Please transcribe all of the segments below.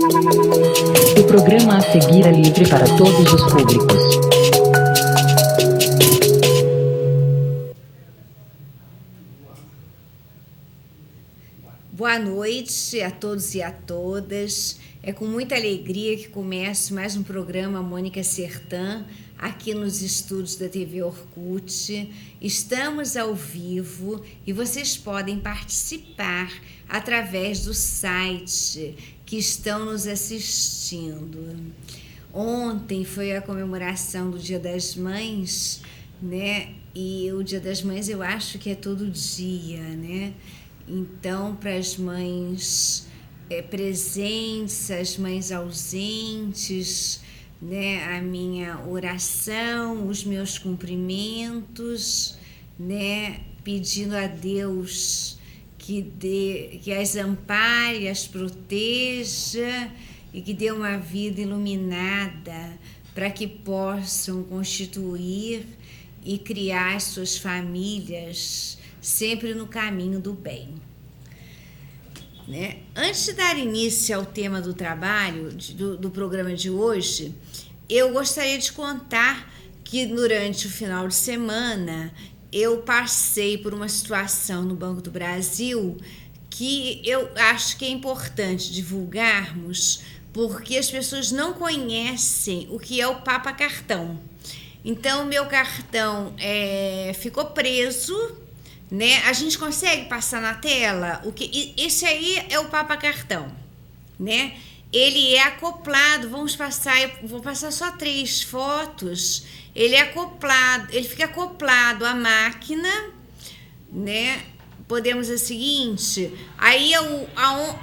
O programa a seguir é livre para todos os públicos. Boa noite a todos e a todas. É com muita alegria que começo mais um programa Mônica Sertã, aqui nos estúdios da TV Orkut. Estamos ao vivo e vocês podem participar através do site que estão nos assistindo. Ontem foi a comemoração do Dia das Mães, né? E o Dia das Mães eu acho que é todo dia, né? Então, para as mães presentes, as mães ausentes, né, a minha oração, os meus cumprimentos, né, pedindo a Deus que as ampare, as proteja e que dê uma vida iluminada para que possam constituir e criar suas famílias sempre no caminho do bem. Né? Antes de dar início ao tema do trabalho, do programa de hoje, eu gostaria de contar que durante o final de semana eu passei por uma situação no Banco do Brasil que eu acho que é importante divulgarmos, porque as pessoas não conhecem o que é o Papa Cartão. Então, o meu cartão ficou preso, né? A gente consegue passar na tela? Esse aí é o Papa Cartão, né? Ele é acoplado, vou passar só 3 fotos. Ele é acoplado, ele fica acoplado à máquina, né? Podemos o seguinte, aí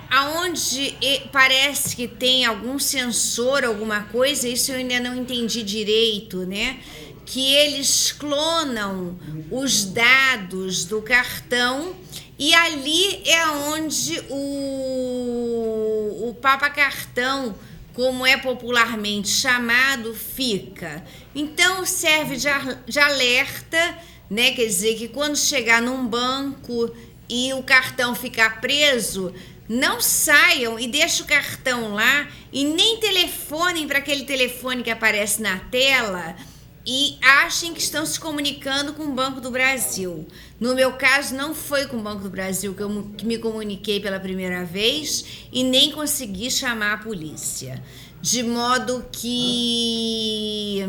aonde parece que tem algum sensor, alguma coisa, isso eu ainda não entendi direito, né? Que eles clonam os dados do cartão e ali é onde o Papa Cartão, como é popularmente chamado, fica. Então serve de alerta, né? Quer dizer que quando chegar num banco e o cartão ficar preso, não saiam e deixem o cartão lá e nem telefonem para aquele telefone que aparece na tela e achem que estão se comunicando com o Banco do Brasil. No meu caso, não foi com o Banco do Brasil que eu me comuniquei pela primeira vez e nem consegui chamar a polícia. De modo que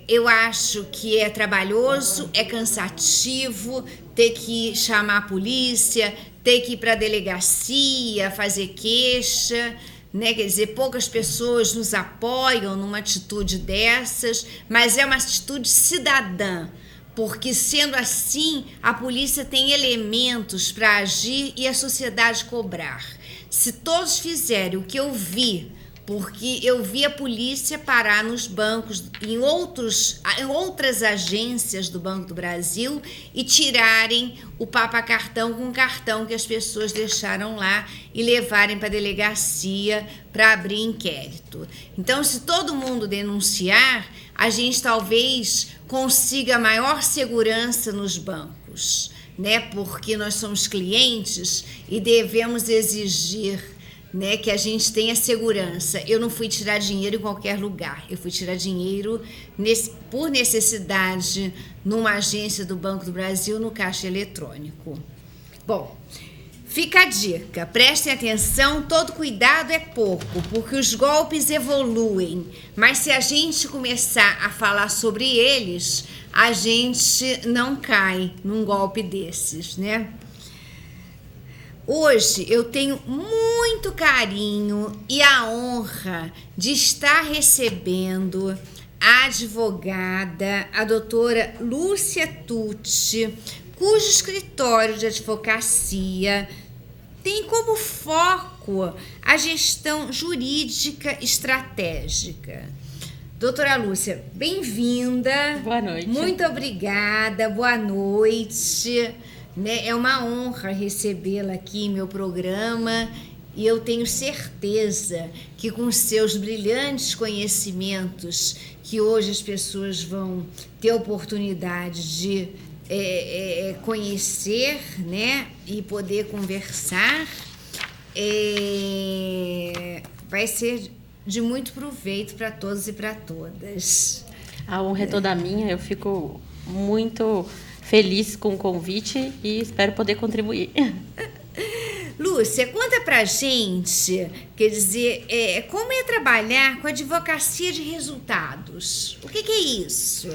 eu acho que é trabalhoso, é cansativo ter que chamar a polícia, ter que ir para a delegacia, fazer queixa, né? Quer dizer, poucas pessoas nos apoiam numa atitude dessas, mas é uma atitude cidadã, porque sendo assim, a polícia tem elementos para agir e a sociedade cobrar. Se todos fizerem o que eu vi, porque eu vi a polícia parar nos bancos, em outras agências do Banco do Brasil e tirarem o Papa Cartão com o cartão que as pessoas deixaram lá e levarem para a delegacia para abrir inquérito. Então, se todo mundo denunciar, a gente talvez consiga maior segurança nos bancos, né? Porque nós somos clientes e devemos exigir, né, que a gente tenha segurança. Eu não fui tirar dinheiro em qualquer lugar, eu fui tirar dinheiro por necessidade numa agência do Banco do Brasil no caixa eletrônico. Bom, fica a dica, prestem atenção, todo cuidado é pouco, porque os golpes evoluem, mas se a gente começar a falar sobre eles, a gente não cai num golpe desses, né? Hoje eu tenho muito carinho e a honra de estar recebendo a advogada, a doutora Lúcia Tucci, cujo escritório de advocacia tem como foco a gestão jurídica estratégica. Doutora Lúcia, bem-vinda. Boa noite. Muito obrigada, boa noite. Né? É uma honra recebê-la aqui em meu programa e eu tenho certeza que com seus brilhantes conhecimentos, que hoje as pessoas vão ter oportunidade de conhecer, né? E poder conversar, vai ser de muito proveito para todos e para todas. A honra é toda minha, eu fico muito feliz com o convite e espero poder contribuir. Lúcia, conta pra gente, quer dizer, como é trabalhar com advocacia de resultados? O que é isso?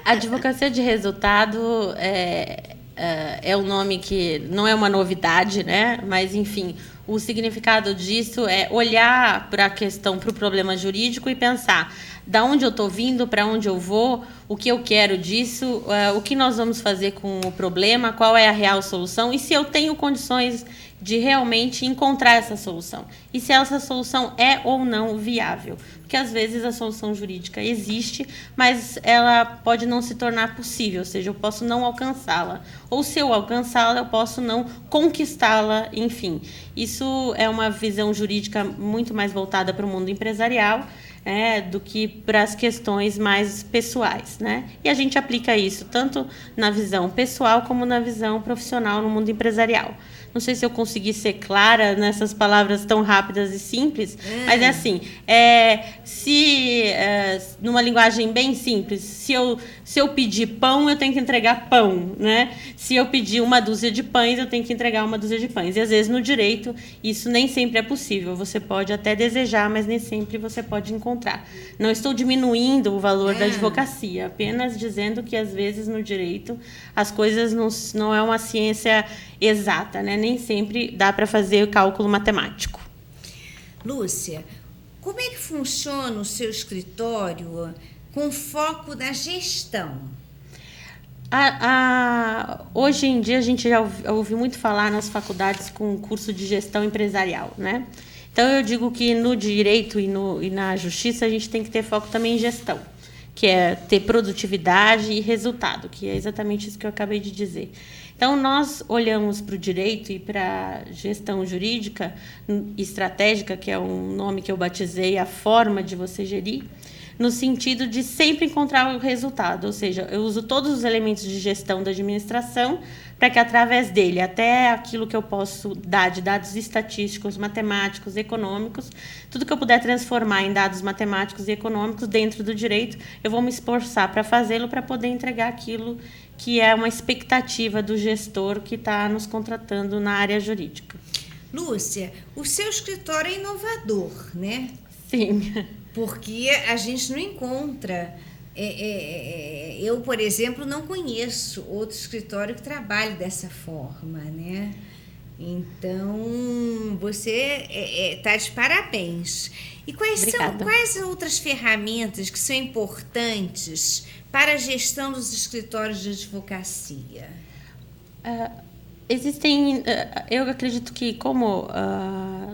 A advocacia de resultado é um nome que não é uma novidade, né? Mas, enfim, o significado disso é olhar para a questão, para o problema jurídico e pensar da onde eu estou vindo, para onde eu vou, o que eu quero disso, o que nós vamos fazer com o problema, qual é a real solução e se eu tenho condições de realmente encontrar essa solução. E se essa solução é ou não viável. Porque, às vezes, a solução jurídica existe, mas ela pode não se tornar possível, ou seja, eu posso não alcançá-la. Ou, se eu alcançá-la, eu posso não conquistá-la, enfim. Isso é uma visão jurídica muito mais voltada para o mundo empresarial, do que para as questões mais pessoais, né? E a gente aplica isso tanto na visão pessoal como na visão profissional no mundo empresarial. Não sei se eu consegui ser clara nessas palavras tão rápidas e simples, mas é assim, numa linguagem bem simples, se eu pedir pão, eu tenho que entregar pão, né? Se eu pedir uma dúzia de pães, eu tenho que entregar uma dúzia de pães. E, às vezes, no direito, isso nem sempre é possível. Você pode até desejar, mas nem sempre você pode encontrar. Não estou diminuindo o valor da advocacia, apenas dizendo que, às vezes, no direito, as coisas não é uma ciência exata, né? Nem sempre dá para fazer o cálculo matemático. Lúcia, como é que funciona o seu escritório com foco na gestão? Hoje em dia a gente já ouviu muito falar nas faculdades com curso de gestão empresarial, né? Então eu digo que no direito e na justiça a gente tem que ter foco também em gestão, que é ter produtividade e resultado, que é exatamente isso que eu acabei de dizer. Então, nós olhamos para o direito e para a gestão jurídica estratégica, que é um nome que eu batizei, a forma de você gerir, no sentido de sempre encontrar o resultado, ou seja, eu uso todos os elementos de gestão da administração para que, através dele, até aquilo que eu posso dar de dados estatísticos, matemáticos, econômicos, tudo que eu puder transformar em dados matemáticos e econômicos dentro do direito, eu vou me esforçar para fazê-lo, para poder entregar aquilo que é uma expectativa do gestor que está nos contratando na área jurídica. Lúcia, o seu escritório é inovador, né? Sim. Porque a gente não encontra. Eu, por exemplo, não conheço outro escritório que trabalhe dessa forma, né? Então, você está de parabéns. E quais outras ferramentas que são importantes para a gestão dos escritórios de advocacia? Existem, eu acredito que, como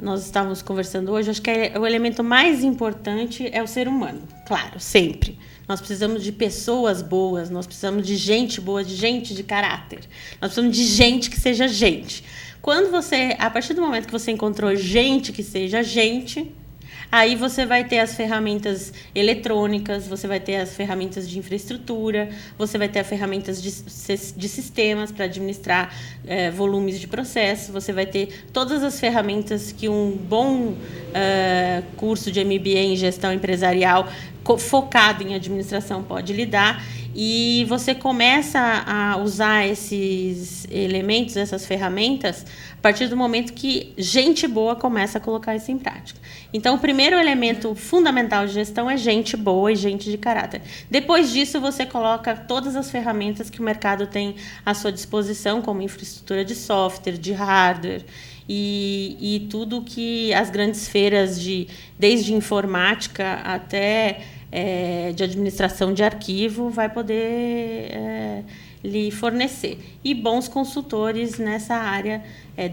nós estávamos conversando hoje, acho que o elemento mais importante é o ser humano, claro, sempre. Nós precisamos de pessoas boas, nós precisamos de gente boa, de gente de caráter. Nós precisamos de gente que seja gente. A partir do momento que você encontrou gente que seja gente, aí você vai ter as ferramentas eletrônicas, você vai ter as ferramentas de infraestrutura, você vai ter as ferramentas de sistemas para administrar volumes de processo, você vai ter todas as ferramentas que um bom curso de MBA em gestão empresarial focado em administração pode lhe dar. E você começa a usar esses elementos, essas ferramentas, a partir do momento que gente boa começa a colocar isso em prática. Então, o primeiro elemento fundamental de gestão é gente boa e gente de caráter. Depois disso, você coloca todas as ferramentas que o mercado tem à sua disposição, como infraestrutura de software, de hardware, e tudo que as grandes feiras, desde informática até de administração de arquivo, vai poder lhe fornecer. E bons consultores nessa área,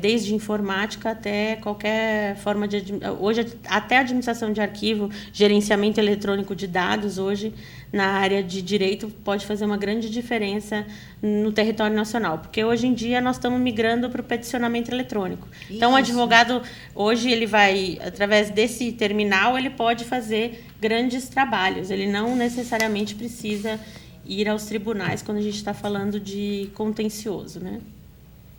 desde informática até qualquer forma de... Hoje, até administração de arquivo, gerenciamento eletrônico de dados, hoje, na área de direito, pode fazer uma grande diferença no território nacional. Porque, hoje em dia, nós estamos migrando para o peticionamento eletrônico. Isso. Então, o advogado, hoje, ele vai, através desse terminal, ele pode fazer grandes trabalhos. Ele não necessariamente precisa ir aos tribunais quando a gente está falando de contencioso, né?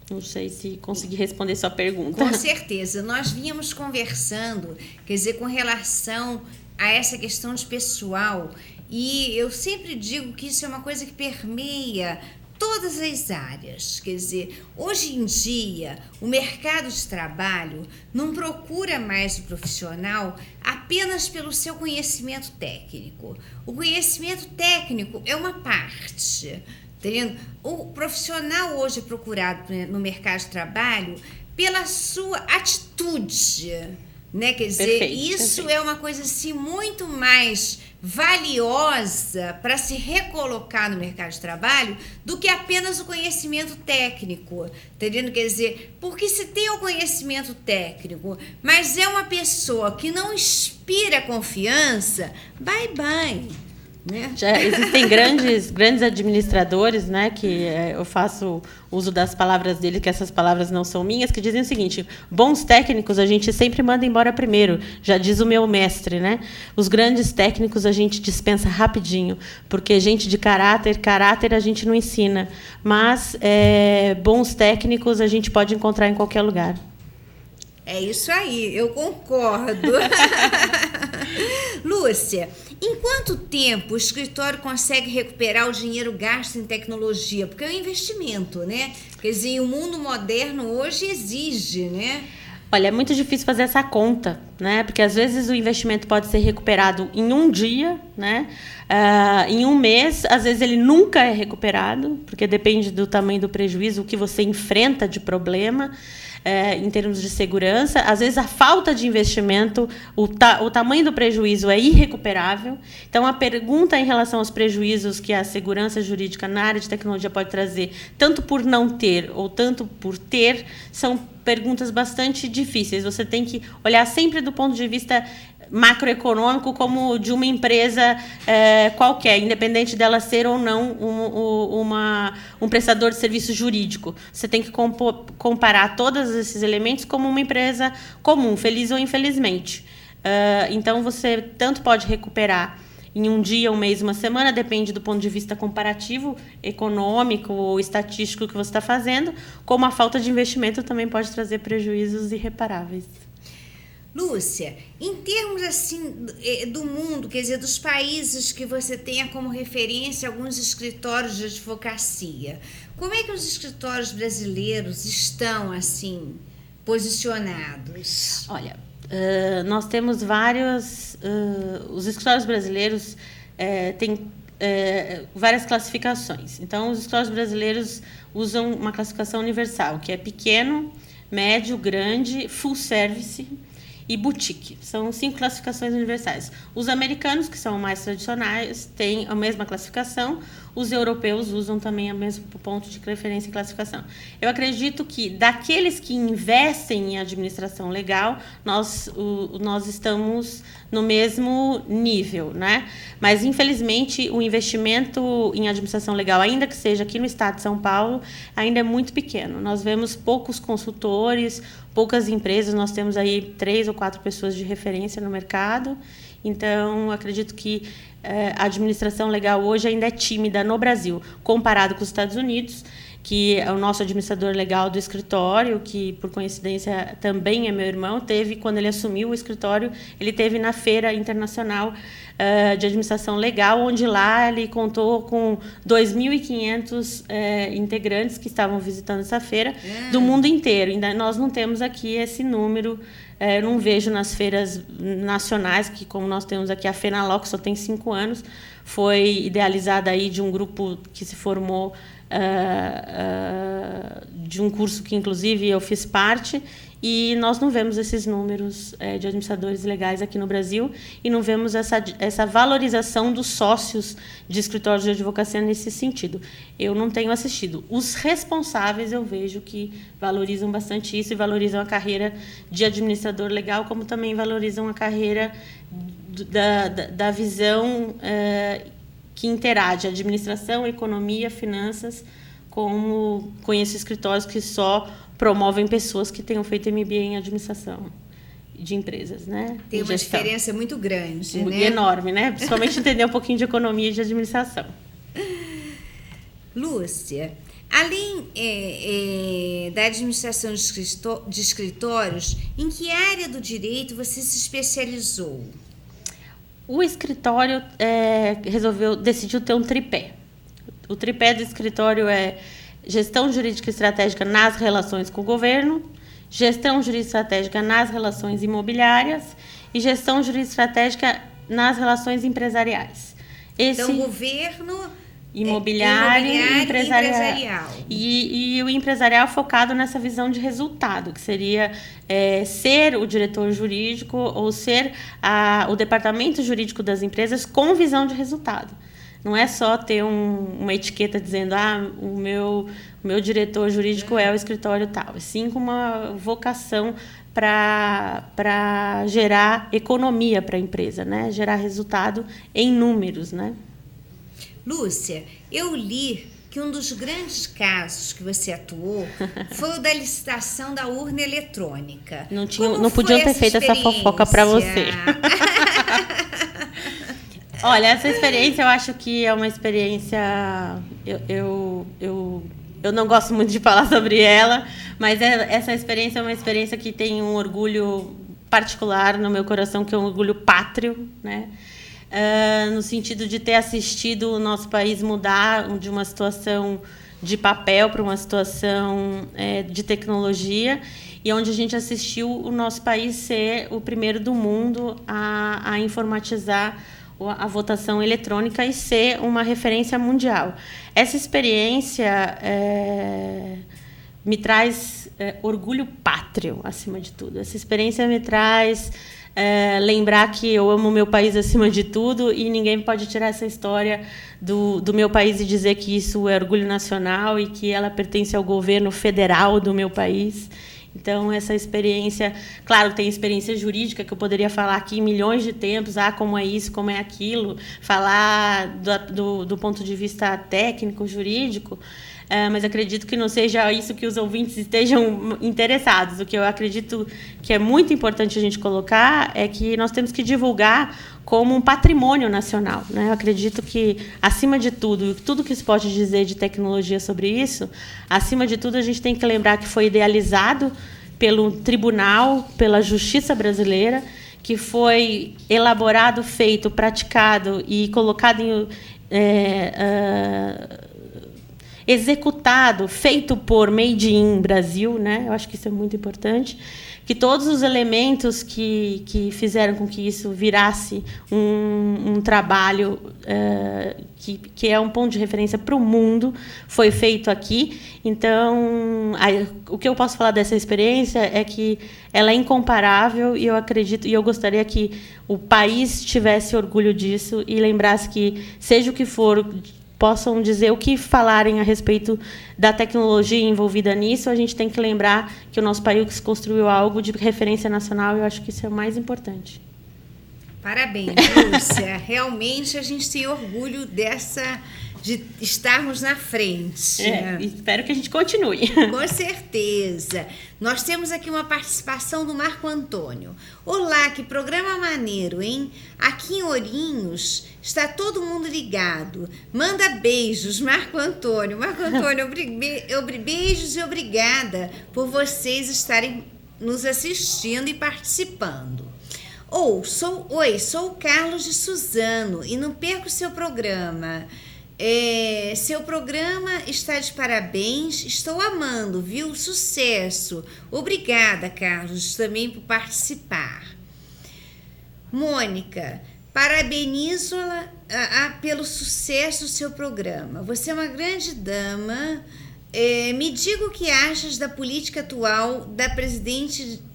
Não sei se consegui responder sua pergunta. Com certeza. Nós vínhamos conversando, quer dizer, com relação a essa questão de pessoal, e eu sempre digo que isso é uma coisa que permeia todas as áreas. Quer dizer, hoje em dia, o mercado de trabalho não procura mais o profissional apenas pelo seu conhecimento técnico. O conhecimento técnico é uma parte. Entendendo? O profissional hoje é procurado no mercado de trabalho pela sua atitude, né? Quer dizer, isso é uma coisa assim muito mais valiosa para se recolocar no mercado de trabalho do que apenas o conhecimento técnico, entendendo? Quer dizer, porque se tem o conhecimento técnico, mas é uma pessoa que não inspira confiança, bye bye. Né? Já existem grandes administradores, né, que eu faço uso das palavras dele, que essas palavras não são minhas, que dizem o seguinte: bons técnicos a gente sempre manda embora primeiro, já diz o meu mestre, né? Os grandes técnicos a gente dispensa rapidinho, porque gente de caráter a gente não ensina, mas bons técnicos a gente pode encontrar em qualquer lugar. É isso aí, eu concordo. Lúcia, em quanto tempo o escritório consegue recuperar o dinheiro gasto em tecnologia? Porque é um investimento, né? Quer dizer, o mundo moderno hoje exige, né? Olha, é muito difícil fazer essa conta, né? Porque às vezes o investimento pode ser recuperado em um dia, né? Em um mês, às vezes ele nunca é recuperado, porque depende do tamanho do prejuízo, o que você enfrenta de problema. Em termos de segurança, às vezes a falta de investimento, o tamanho do prejuízo é irrecuperável. Então, a pergunta em relação aos prejuízos que a segurança jurídica na área de tecnologia pode trazer, tanto por não ter ou tanto por ter, são perguntas bastante difíceis. Você tem que olhar sempre do ponto de vista macroeconômico como de uma empresa qualquer, independente dela ser ou não um prestador de serviço jurídico. Você tem que comparar todos esses elementos como uma empresa comum, feliz ou infelizmente. Então, você tanto pode recuperar em um dia, um mês, uma semana, depende do ponto de vista comparativo, econômico ou estatístico que você está fazendo, como a falta de investimento também pode trazer prejuízos irreparáveis. Lúcia, em termos assim do mundo, quer dizer, dos países que você tenha como referência alguns escritórios de advocacia, como é que os escritórios brasileiros estão assim posicionados? Olha, nós temos vários, os escritórios brasileiros têm várias classificações. Então, os escritórios brasileiros usam uma classificação universal, que é pequeno, médio, grande, full service e boutique. São 5 classificações universais. Os americanos, que são mais tradicionais, têm a mesma classificação. Os europeus usam também o mesmo ponto de referência e classificação. Eu acredito que, daqueles que investem em administração legal, nós estamos no mesmo nível, né? Mas, infelizmente, o investimento em administração legal, ainda que seja aqui no estado de São Paulo, ainda é muito pequeno. Nós vemos poucos consultores, poucas empresas, nós temos aí 3 ou 4 pessoas de referência no mercado. Então, acredito que a administração legal hoje ainda é tímida no Brasil, comparado com os Estados Unidos, que é o nosso administrador legal do escritório, que, por coincidência, também é meu irmão, quando ele assumiu o escritório, ele teve na Feira Internacional de Administração Legal, onde lá ele contou com 2.500 integrantes que estavam visitando essa feira do mundo inteiro. Ainda nós não temos aqui esse número. Não vejo nas feiras nacionais, que como nós temos aqui a FENALOC, que só tem 5 anos, foi idealizada aí de um grupo que se formou de um curso que, inclusive, eu fiz parte, e nós não vemos esses números de administradores legais aqui no Brasil e não vemos essa valorização dos sócios de escritórios de advocacia nesse sentido. Eu não tenho assistido. Os responsáveis eu vejo que valorizam bastante isso e valorizam a carreira de administrador legal, como também valorizam a carreira da visão que interage administração, economia, finanças, como conheço escritórios que só promovem pessoas que tenham feito MBA em administração de empresas, né? Tem uma diferença muito grande, né? E enorme, né? Principalmente entender um pouquinho de economia e de administração. Lúcia, Além da administração de escritórios, em que área do direito você se especializou? O escritório decidiu ter um tripé. O tripé do escritório é gestão jurídica e estratégica nas relações com o governo, gestão jurídica e estratégica nas relações imobiliárias e gestão jurídica e estratégica nas relações empresariais. Então, governo, imobiliário e empresarial. E o empresarial focado nessa visão de resultado, que seria ser o diretor jurídico ou ser o departamento jurídico das empresas com visão de resultado. Não é só ter uma etiqueta dizendo o meu diretor jurídico é o escritório tal, sim com uma vocação para gerar economia para a empresa, né? Gerar resultado em números, né? Lúcia, eu li que um dos grandes casos que você atuou foi o da licitação da urna eletrônica. Não podiam ter feito essa fofoca para você. Olha, essa experiência eu acho que é uma experiência... Eu não gosto muito de falar sobre ela, mas essa experiência é uma experiência que tem um orgulho particular no meu coração, que é um orgulho pátrio, né? No sentido de ter assistido o nosso país mudar de uma situação de papel para uma situação de tecnologia, e onde a gente assistiu o nosso país ser o primeiro do mundo a informatizar a votação eletrônica e ser uma referência mundial. Essa experiência me traz orgulho pátrio, acima de tudo. Essa experiência me traz lembrar que eu amo o meu país acima de tudo e ninguém pode tirar essa história do meu país e dizer que isso é orgulho nacional e que ela pertence ao governo federal do meu país. Então, essa experiência... Claro, tem experiência jurídica, que eu poderia falar aqui milhões de tempos, como é isso, como é aquilo, falar do ponto de vista técnico, jurídico, mas acredito que não seja isso que os ouvintes estejam interessados. O que eu acredito que é muito importante a gente colocar é que nós temos que divulgar como um patrimônio nacional, né? Eu acredito que, acima de tudo que se pode dizer de tecnologia sobre isso, acima de tudo a gente tem que lembrar que foi idealizado pelo tribunal, pela justiça brasileira, que foi elaborado, feito, praticado e colocado executado, feito por Made in Brasil, né? Eu acho que isso é muito importante, que todos os elementos que fizeram com que isso virasse um trabalho que é um ponto de referência para o mundo, foi feito aqui. Então, o que eu posso falar dessa experiência é que ela é incomparável e eu acredito, e eu gostaria que o país tivesse orgulho disso e lembrasse que, seja o que for, possam dizer o que falarem a respeito da tecnologia envolvida nisso, a gente tem que lembrar que o nosso país construiu algo de referência nacional e eu acho que isso é o mais importante. Parabéns, Lúcia. Realmente a gente tem orgulho de estarmos na frente. Espero que a gente continue. Com certeza. Nós temos aqui uma participação do Marco Antônio. Olá, que programa maneiro, hein? Aqui em Ourinhos está todo mundo ligado. Manda beijos, Marco Antônio. Marco Antônio, beijos e obrigada por vocês estarem nos assistindo e participando. Sou o Carlos de Suzano e não perco seu programa. Seu programa está de parabéns, estou amando, viu? Sucesso. Obrigada, Carlos, também por participar. Mônica, parabenizo-la pelo sucesso do seu programa. Você é uma grande dama. Me diga o que achas da política atual da presidente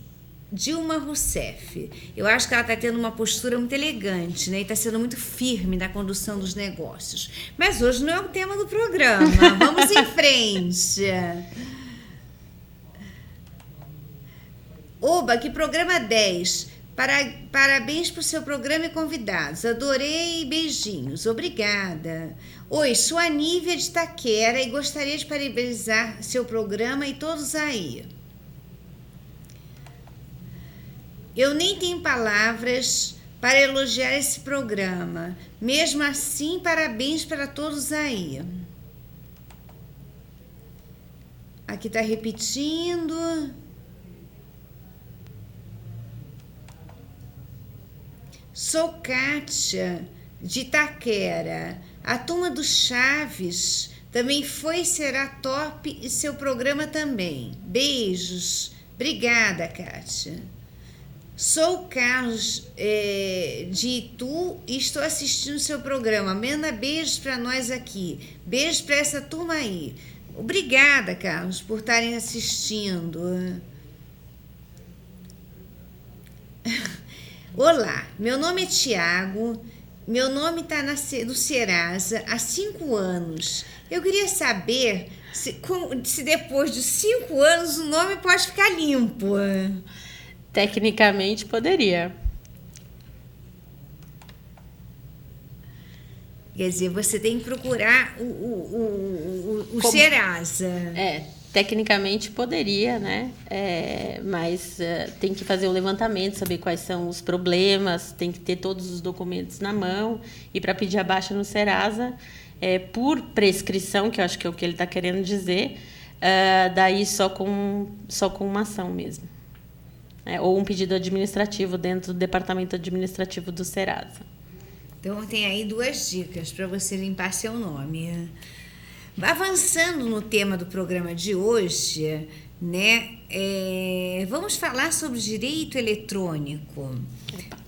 Dilma Rousseff. Eu acho que ela está tendo uma postura muito elegante, né? E está sendo muito firme na condução dos negócios. Mas hoje não é o tema do programa. Vamos em frente. Oba, que programa 10. Parabéns por seu programa e convidados. Adorei, beijinhos. Obrigada. Oi, sou a Nívia de Itaquera e gostaria de parabenizar seu programa e todos aí. Eu nem tenho palavras para elogiar esse programa. Mesmo assim, parabéns para todos aí. Aqui está repetindo. Sou Kátia, de Itaquera. A turma do Chaves também foi e será top e seu programa também. Beijos. Obrigada, Kátia. Sou o Carlos de Itu e estou assistindo o seu programa. Manda beijos para nós aqui. Beijos para essa turma aí. Obrigada, Carlos, por estarem assistindo. Olá, meu nome é Tiago. Meu nome está no Serasa há 5 anos. Eu queria saber se depois de 5 anos o nome pode ficar limpo. Tecnicamente poderia. Quer dizer, você tem que procurar o Serasa. Tecnicamente poderia, né? Mas tem que fazer o levantamento, saber quais são os problemas, tem que ter todos os documentos na mão. E para pedir a baixa no Serasa, por prescrição, que eu acho que é o que ele está querendo dizer, daí só com uma ação mesmo. Ou um pedido administrativo dentro do departamento administrativo do Serasa. Então tem aí 2 dicas para você limpar seu nome. Avançando no tema do programa de hoje, né? Vamos falar sobre direito eletrônico.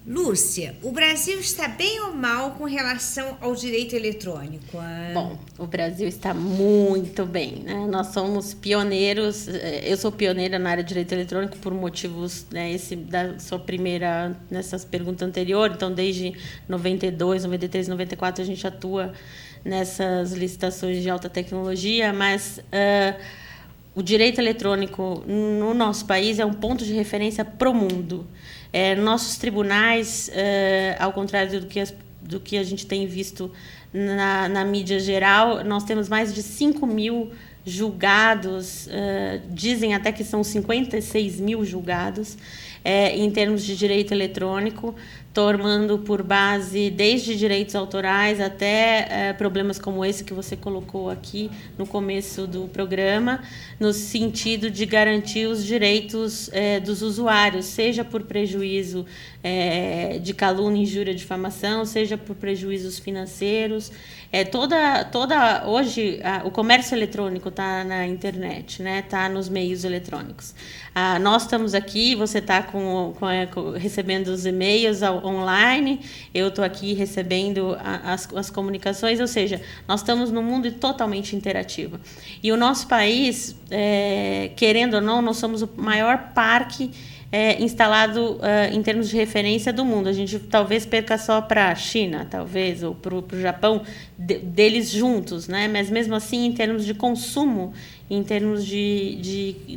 Lúcia, o Brasil está bem ou mal com relação ao direito eletrônico? Bom, o Brasil está muito bem, né? Nós somos pioneiros. Eu sou pioneira na área de direito eletrônico por motivos, né, da sua primeira, nessas perguntas anteriores. Então, desde 92, 93, 94, a gente atua nessas licitações de alta tecnologia, mas o direito eletrônico no nosso país é um ponto de referência para o mundo. Nossos tribunais, ao contrário do que a gente tem visto na mídia geral, nós temos mais de 5 mil julgados, dizem até que são 56 mil julgados, em termos de direito eletrônico, tomando por base desde direitos autorais até problemas como esse que você colocou aqui no começo do programa, no sentido de garantir os direitos dos usuários, seja por prejuízo de calúnia, injúria, difamação, seja por prejuízos financeiros. Hoje, o comércio eletrônico está na internet, né? Está nos meios eletrônicos. Nós estamos aqui, você está recebendo os e-mails online, eu estou aqui recebendo as comunicações, ou seja, nós estamos num mundo totalmente interativo. E o nosso país, querendo ou não, nós somos o maior parque instalado em termos de referência do mundo. A gente talvez perca só para a China, talvez, ou para o Japão, deles juntos, né? Mas mesmo assim, em termos de consumo, em termos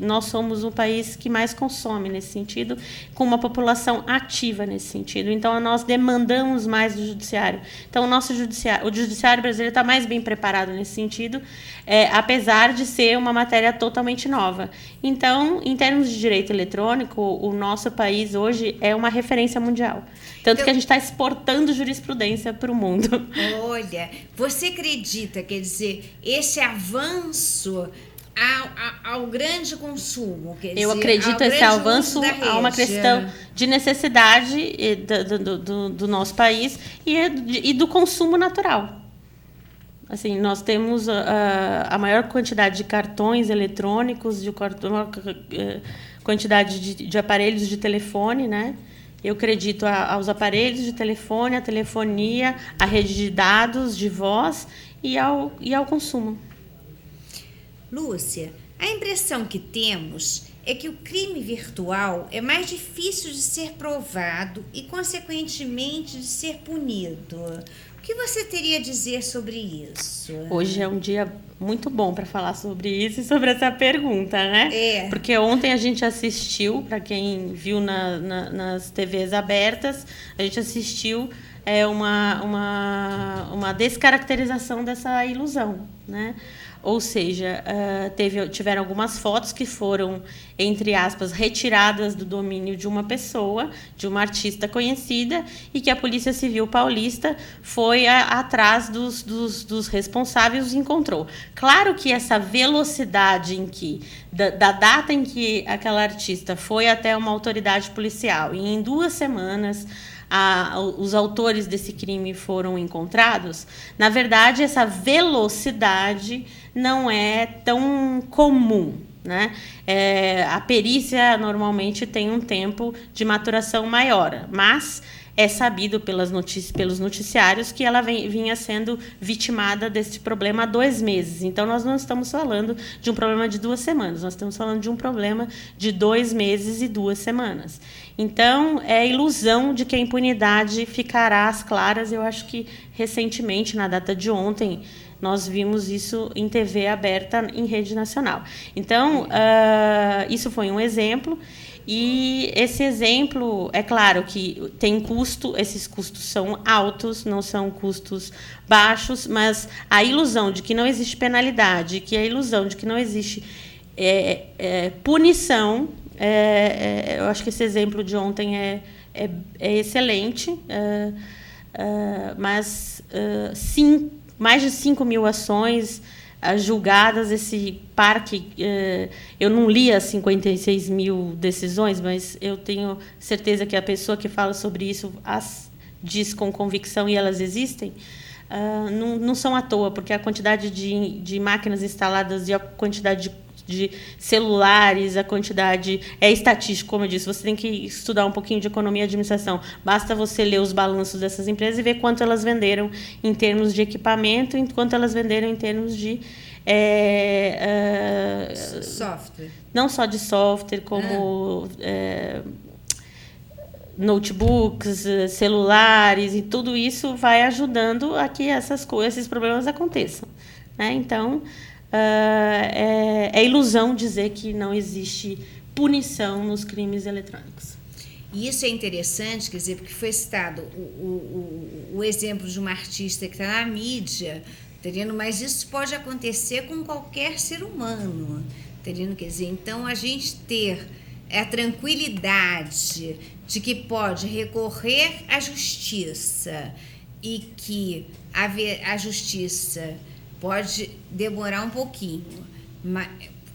nós somos o país que mais consome nesse sentido, com uma população ativa nesse sentido. Então, nós demandamos mais do judiciário. Então, o judiciário brasileiro está mais bem preparado nesse sentido, apesar de ser uma matéria totalmente nova. Então, em termos de direito eletrônico, o nosso país hoje é uma referência mundial. Tanto que a gente está exportando jurisprudência para o mundo. Olha, você acredita, quer dizer, esse avanço ao grande consumo? Eu acredito esse avanço a uma questão de necessidade do nosso país e do consumo natural. Assim, nós temos a maior quantidade de cartões eletrônicos, quantidade de aparelhos de telefone, né? Eu acredito aos aparelhos de telefone, à telefonia, à rede de dados, de voz e ao consumo. Lúcia, a impressão que temos é que o crime virtual é mais difícil de ser provado e, consequentemente, de ser punido. O que você teria a dizer sobre isso? Hoje é um dia muito bom para falar sobre isso e sobre essa pergunta, né? Porque ontem a gente assistiu, para quem viu nas TVs abertas, a gente assistiu uma descaracterização dessa ilusão, né? Ou seja, tiveram algumas fotos que foram, entre aspas, retiradas do domínio de uma pessoa, de uma artista conhecida, e que a Polícia Civil Paulista foi atrás dos responsáveis e os encontrou. Claro que essa velocidade da data em que aquela artista foi até uma autoridade policial e em 2 semanas os autores desse crime foram encontrados, na verdade, essa velocidade não é tão comum, né? A perícia normalmente tem um tempo de maturação maior, mas é sabido pelos noticiários que ela vinha sendo vitimada desse problema há 2 meses. Então, nós não estamos falando de um problema de 2 semanas, nós estamos falando de um problema de 2 meses e 2 semanas. Então, é a ilusão de que a impunidade ficará às claras. Eu acho que, recentemente, na data de ontem, nós vimos isso em TV aberta em rede nacional. Então, isso foi um exemplo. E esse exemplo, é claro que tem custo, esses custos são altos, não são custos baixos, mas a ilusão de que não existe penalidade, que a ilusão de que não existe punição, eu acho que esse exemplo de ontem é excelente, mas mais de 5.000 ações julgadas, esse parque, eu não li as 56.000 decisões, mas eu tenho certeza que a pessoa que fala sobre isso as diz com convicção e elas existem, não são à toa, porque a quantidade de máquinas instaladas e a quantidade de celulares, a quantidade é estatístico, como eu disse, você tem que estudar um pouquinho de economia e administração. Basta você ler os balanços dessas empresas e ver quanto elas venderam em termos de equipamento, e quanto elas venderam em termos de software. Não só de software, como notebooks, celulares, e tudo isso vai ajudando a que esses problemas aconteçam, né? Então, é ilusão dizer que não existe punição nos crimes eletrônicos. E isso é interessante, quer dizer, porque foi citado o exemplo de uma artista que está na mídia, entendendo? Mas isso pode acontecer com qualquer ser humano, entendendo? Quer dizer, então a gente ter a tranquilidade de que pode recorrer à justiça e que a justiça pode demorar um pouquinho, mas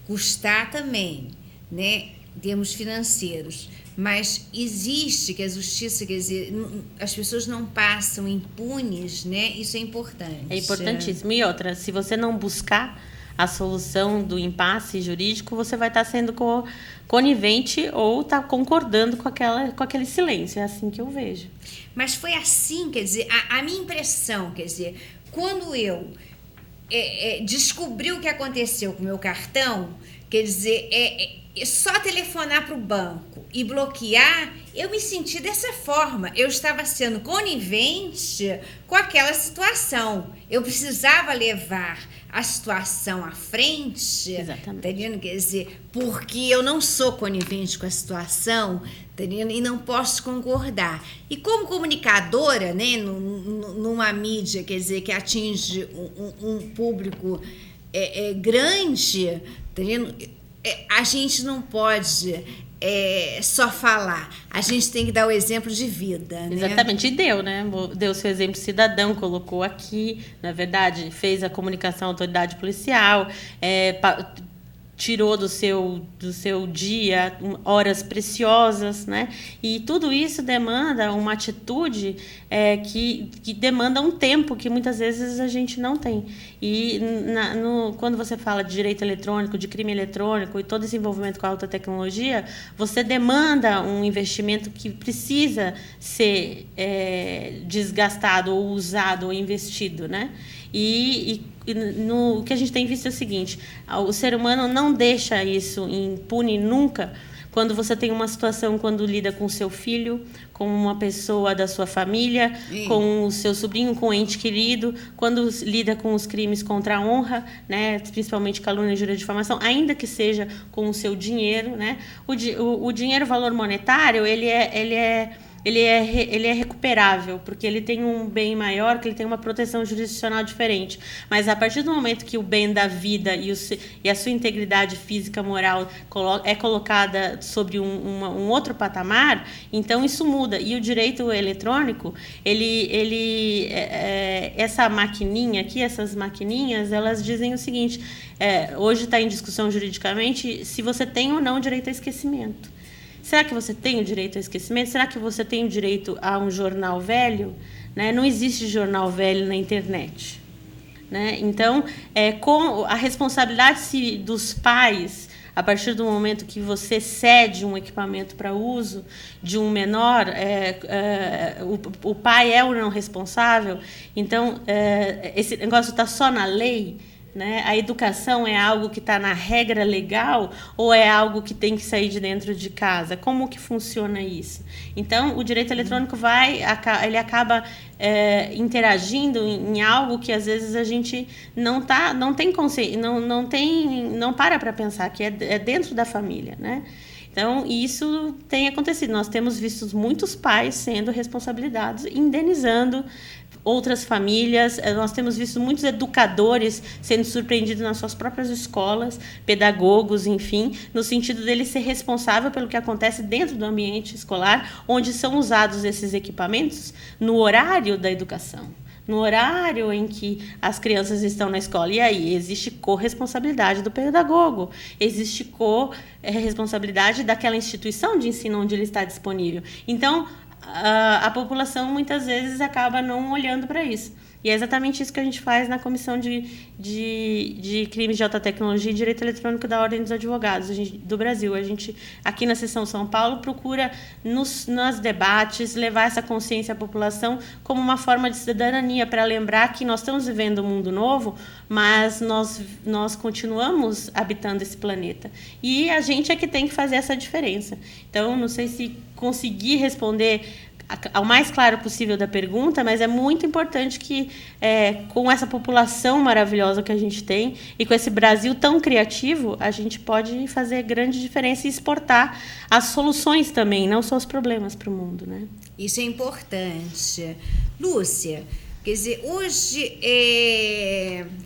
custar também, né, em termos financeiros, mas existe que a justiça, quer dizer, as pessoas não passam impunes, né? Isso é importante. É importantíssimo. E outra, se você não buscar a solução do impasse jurídico, você vai estar sendo conivente ou estar concordando com aquele silêncio. É assim que eu vejo. Mas foi assim, quer dizer, a minha impressão, quer dizer, quando eu descobri o que aconteceu com o meu cartão, quer dizer, só telefonar para o banco e bloquear, eu me senti dessa forma. Eu estava sendo conivente com aquela situação. Eu precisava levar a situação à frente. Exatamente. Entendendo? Quer dizer, porque eu não sou conivente com a situação, entendendo? E não posso concordar. E como comunicadora, né, numa mídia, quer dizer, que atinge um público grande, entendendo? A gente não pode só falar, a gente tem que dar o exemplo de vida, né? Exatamente, e deu seu exemplo cidadão, colocou aqui, na verdade, fez a comunicação à autoridade policial, tirou do seu dia horas preciosas, né? E tudo isso demanda uma atitude que demanda um tempo que muitas vezes a gente não tem. E quando você fala de direito eletrônico, de crime eletrônico e todo esse envolvimento com a alta tecnologia, você demanda um investimento que precisa ser desgastado ou usado ou investido, né? O que a gente tem visto é o seguinte: o ser humano não deixa isso impune nunca. Quando você tem uma situação, quando lida com o seu filho, com uma pessoa da sua família, com o seu sobrinho, com o ente querido, quando lida com os crimes contra a honra, né, principalmente calúnia, injúria, difamação, ainda que seja com o seu dinheiro, né, o dinheiro, o valor monetário, ele é ele é recuperável, porque ele tem um bem maior, que ele tem uma proteção jurisdicional diferente. Mas a partir do momento que o bem da vida e a sua integridade física, moral, é colocada sobre um outro patamar, então isso muda. E o direito eletrônico, essa maquininha aqui, essas maquininhas, elas dizem o seguinte, hoje está em discussão juridicamente se você tem ou não direito a esquecimento. Será que você tem o direito ao esquecimento? Será que você tem o direito a um jornal velho? Né? Não existe jornal velho na internet. Né? Então, com a responsabilidade dos pais, a partir do momento que você cede um equipamento para uso de um menor, o pai é o não responsável. Então, esse negócio está só na lei. Né? A educação é algo que está na regra legal ou é algo que tem que sair de dentro de casa? Como que funciona isso? Então, o direito eletrônico ele acaba interagindo em algo que às vezes a gente não tem consciência, não para pensar, que é dentro da família, né? Então, isso tem acontecido. Nós temos visto muitos pais sendo responsabilizados, indenizando outras famílias. Nós temos visto muitos educadores sendo surpreendidos nas suas próprias escolas, pedagogos, enfim, no sentido dele ser responsável pelo que acontece dentro do ambiente escolar, onde são usados esses equipamentos no horário da educação, no horário em que as crianças estão na escola. E aí existe corresponsabilidade do pedagogo, existe corresponsabilidade daquela instituição de ensino onde ele está disponível. Então, a população muitas vezes acaba não olhando para isso. E é exatamente isso que a gente faz na Comissão de Crimes de Alta Tecnologia e Direito Eletrônico da Ordem dos Advogados do Brasil. A gente, aqui na Seção São Paulo, procura, nos debates, levar essa consciência à população como uma forma de cidadania, para lembrar que nós estamos vivendo um mundo novo, mas nós continuamos habitando esse planeta. E a gente é que tem que fazer essa diferença. Então, não sei se consegui responder ao mais claro possível da pergunta, mas é muito importante que, com essa população maravilhosa que a gente tem e com esse Brasil tão criativo, a gente pode fazer grande diferença e exportar as soluções também, não só os problemas para o mundo, né? Isso é importante. Lúcia, quer dizer, hoje,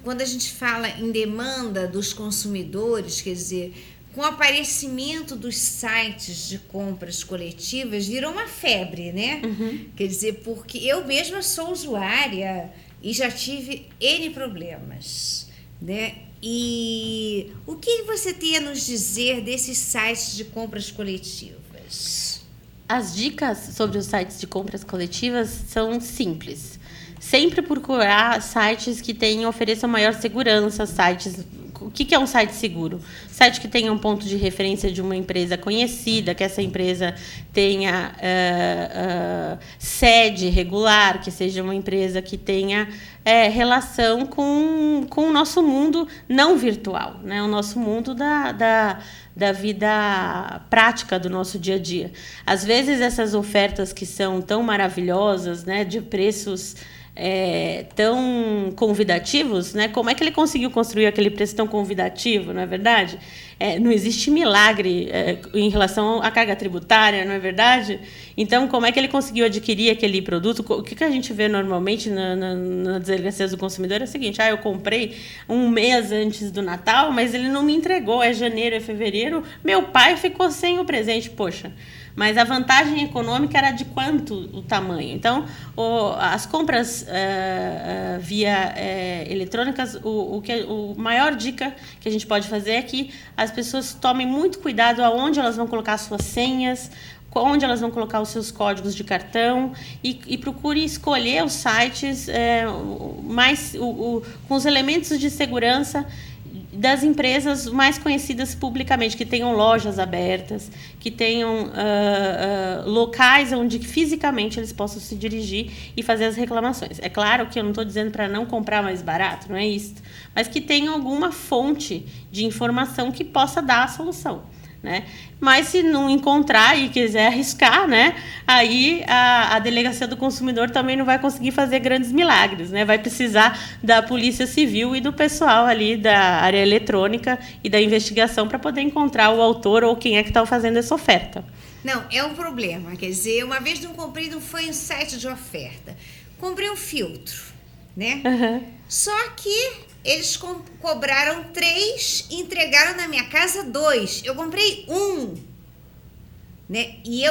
quando a gente fala em demanda dos consumidores, quer dizer, com o aparecimento dos sites de compras coletivas, virou uma febre, né? Uhum. Quer dizer, porque eu mesma sou usuária e já tive N problemas, né? E o que você tem a nos dizer desses sites de compras coletivas? As dicas sobre os sites de compras coletivas são simples. Sempre procurar sites que ofereçam maior segurança, O que é um site seguro? Site que tenha um ponto de referência de uma empresa conhecida, que essa empresa tenha sede regular, que seja uma empresa que tenha relação com o nosso mundo não virtual, né? O nosso mundo da vida prática do nosso dia a dia. Às vezes, essas ofertas que são tão maravilhosas, né, de preços tão convidativos, né? Como é que ele conseguiu construir aquele preço tão convidativo, não é verdade? Não existe milagre em relação à carga tributária, não é verdade? Então, como é que ele conseguiu adquirir aquele produto? O que a gente vê normalmente nas delegacias do consumidor é o seguinte: eu comprei um mês antes do Natal, mas ele não me entregou, é janeiro, é fevereiro, meu pai ficou sem o presente, poxa. Mas a vantagem econômica era de quanto o tamanho? Então, as compras via eletrônicas, a maior dica que a gente pode fazer é que as pessoas tomem muito cuidado aonde elas vão colocar suas senhas, onde elas vão colocar os seus códigos de cartão e procure escolher os sites com os elementos de segurança das empresas mais conhecidas publicamente, que tenham lojas abertas, que tenham locais onde fisicamente eles possam se dirigir e fazer as reclamações. É claro que eu não estou dizendo para não comprar mais barato, não é isso, mas que tenha alguma fonte de informação que possa dar a solução, né? Mas se não encontrar e quiser arriscar, né, aí a Delegacia do Consumidor também não vai conseguir fazer grandes milagres, né? Vai precisar da Polícia Civil e do pessoal ali da área eletrônica e da investigação para poder encontrar o autor ou quem é que está fazendo essa oferta. Não, é um problema. Quer dizer, uma vez não comprei, não foi um site de oferta. Comprei um filtro, né? Só que eles cobraram 3 e entregaram na minha casa 2. Eu comprei 1, né? E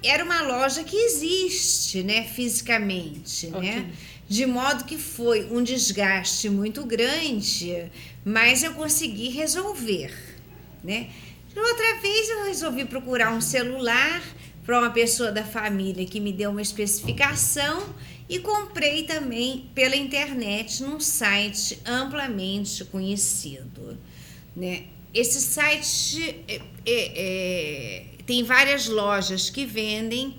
era uma loja que existe, né, fisicamente, né? De modo que foi um desgaste muito grande, mas eu consegui resolver, né? Outra vez eu resolvi procurar um celular para uma pessoa da família que me deu uma especificação e comprei também pela internet num site amplamente conhecido, né? Esse site tem várias lojas que vendem.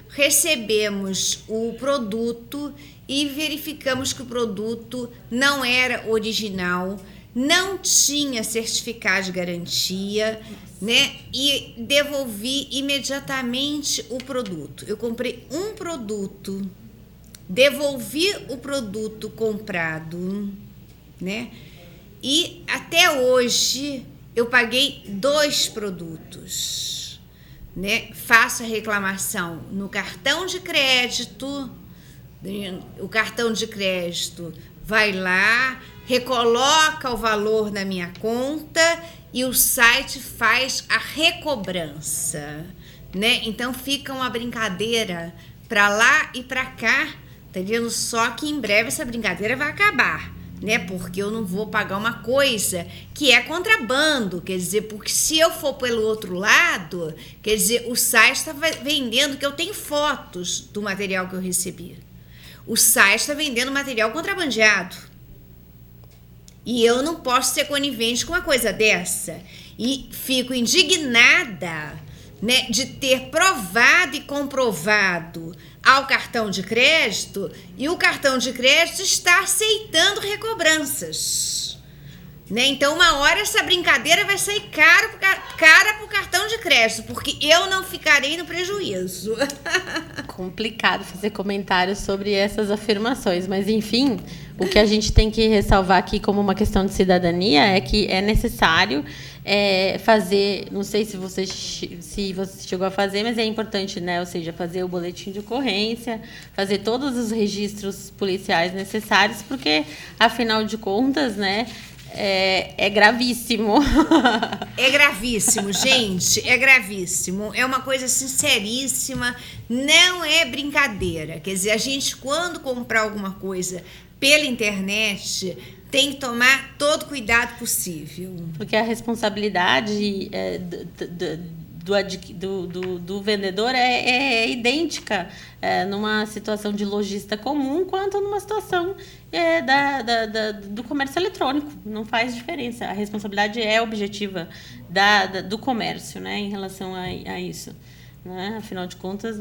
Recebemos o produto e verificamos que o produto não era original, não tinha certificado de garantia, né? E devolvi imediatamente o produto. Eu comprei um produto, devolvi o produto comprado, né? E até hoje eu paguei 2 produtos, né? Faço a reclamação no cartão de crédito, o cartão de crédito vai lá, recoloca o valor na minha conta e o site faz a recobrança, né? Então fica uma brincadeira para lá e para cá, tá vendo? Só que em breve essa brincadeira vai acabar, né? Porque eu não vou pagar uma coisa que é contrabando, quer dizer, porque se eu for pelo outro lado, quer dizer, o site está vendendo, que eu tenho fotos do material que eu recebi. O site está vendendo material contrabandeado. E eu não posso ser conivente com uma coisa dessa. E fico indignada, né, de ter provado e comprovado ao cartão de crédito e o cartão de crédito está aceitando recobranças, né? Então, uma hora essa brincadeira vai sair cara pro cartão de crédito, porque eu não ficarei no prejuízo. Complicado fazer comentários sobre essas afirmações, mas enfim, o que a gente tem que ressalvar aqui como uma questão de cidadania é que é necessário fazer, não sei se você chegou a fazer, mas é importante, né? Ou seja, fazer o boletim de ocorrência, fazer todos os registros policiais necessários, porque, afinal de contas, né, é gravíssimo. É gravíssimo, gente, é gravíssimo. É uma coisa sinceríssima, não é brincadeira. Quer dizer, a gente, quando comprar alguma coisa pela internet, tem que tomar todo cuidado possível. Porque a responsabilidade do vendedor é idêntica numa situação de lojista comum quanto numa situação do comércio eletrônico. Não faz diferença. A responsabilidade é objetiva do comércio, né, em relação a isso. Né? Afinal de contas,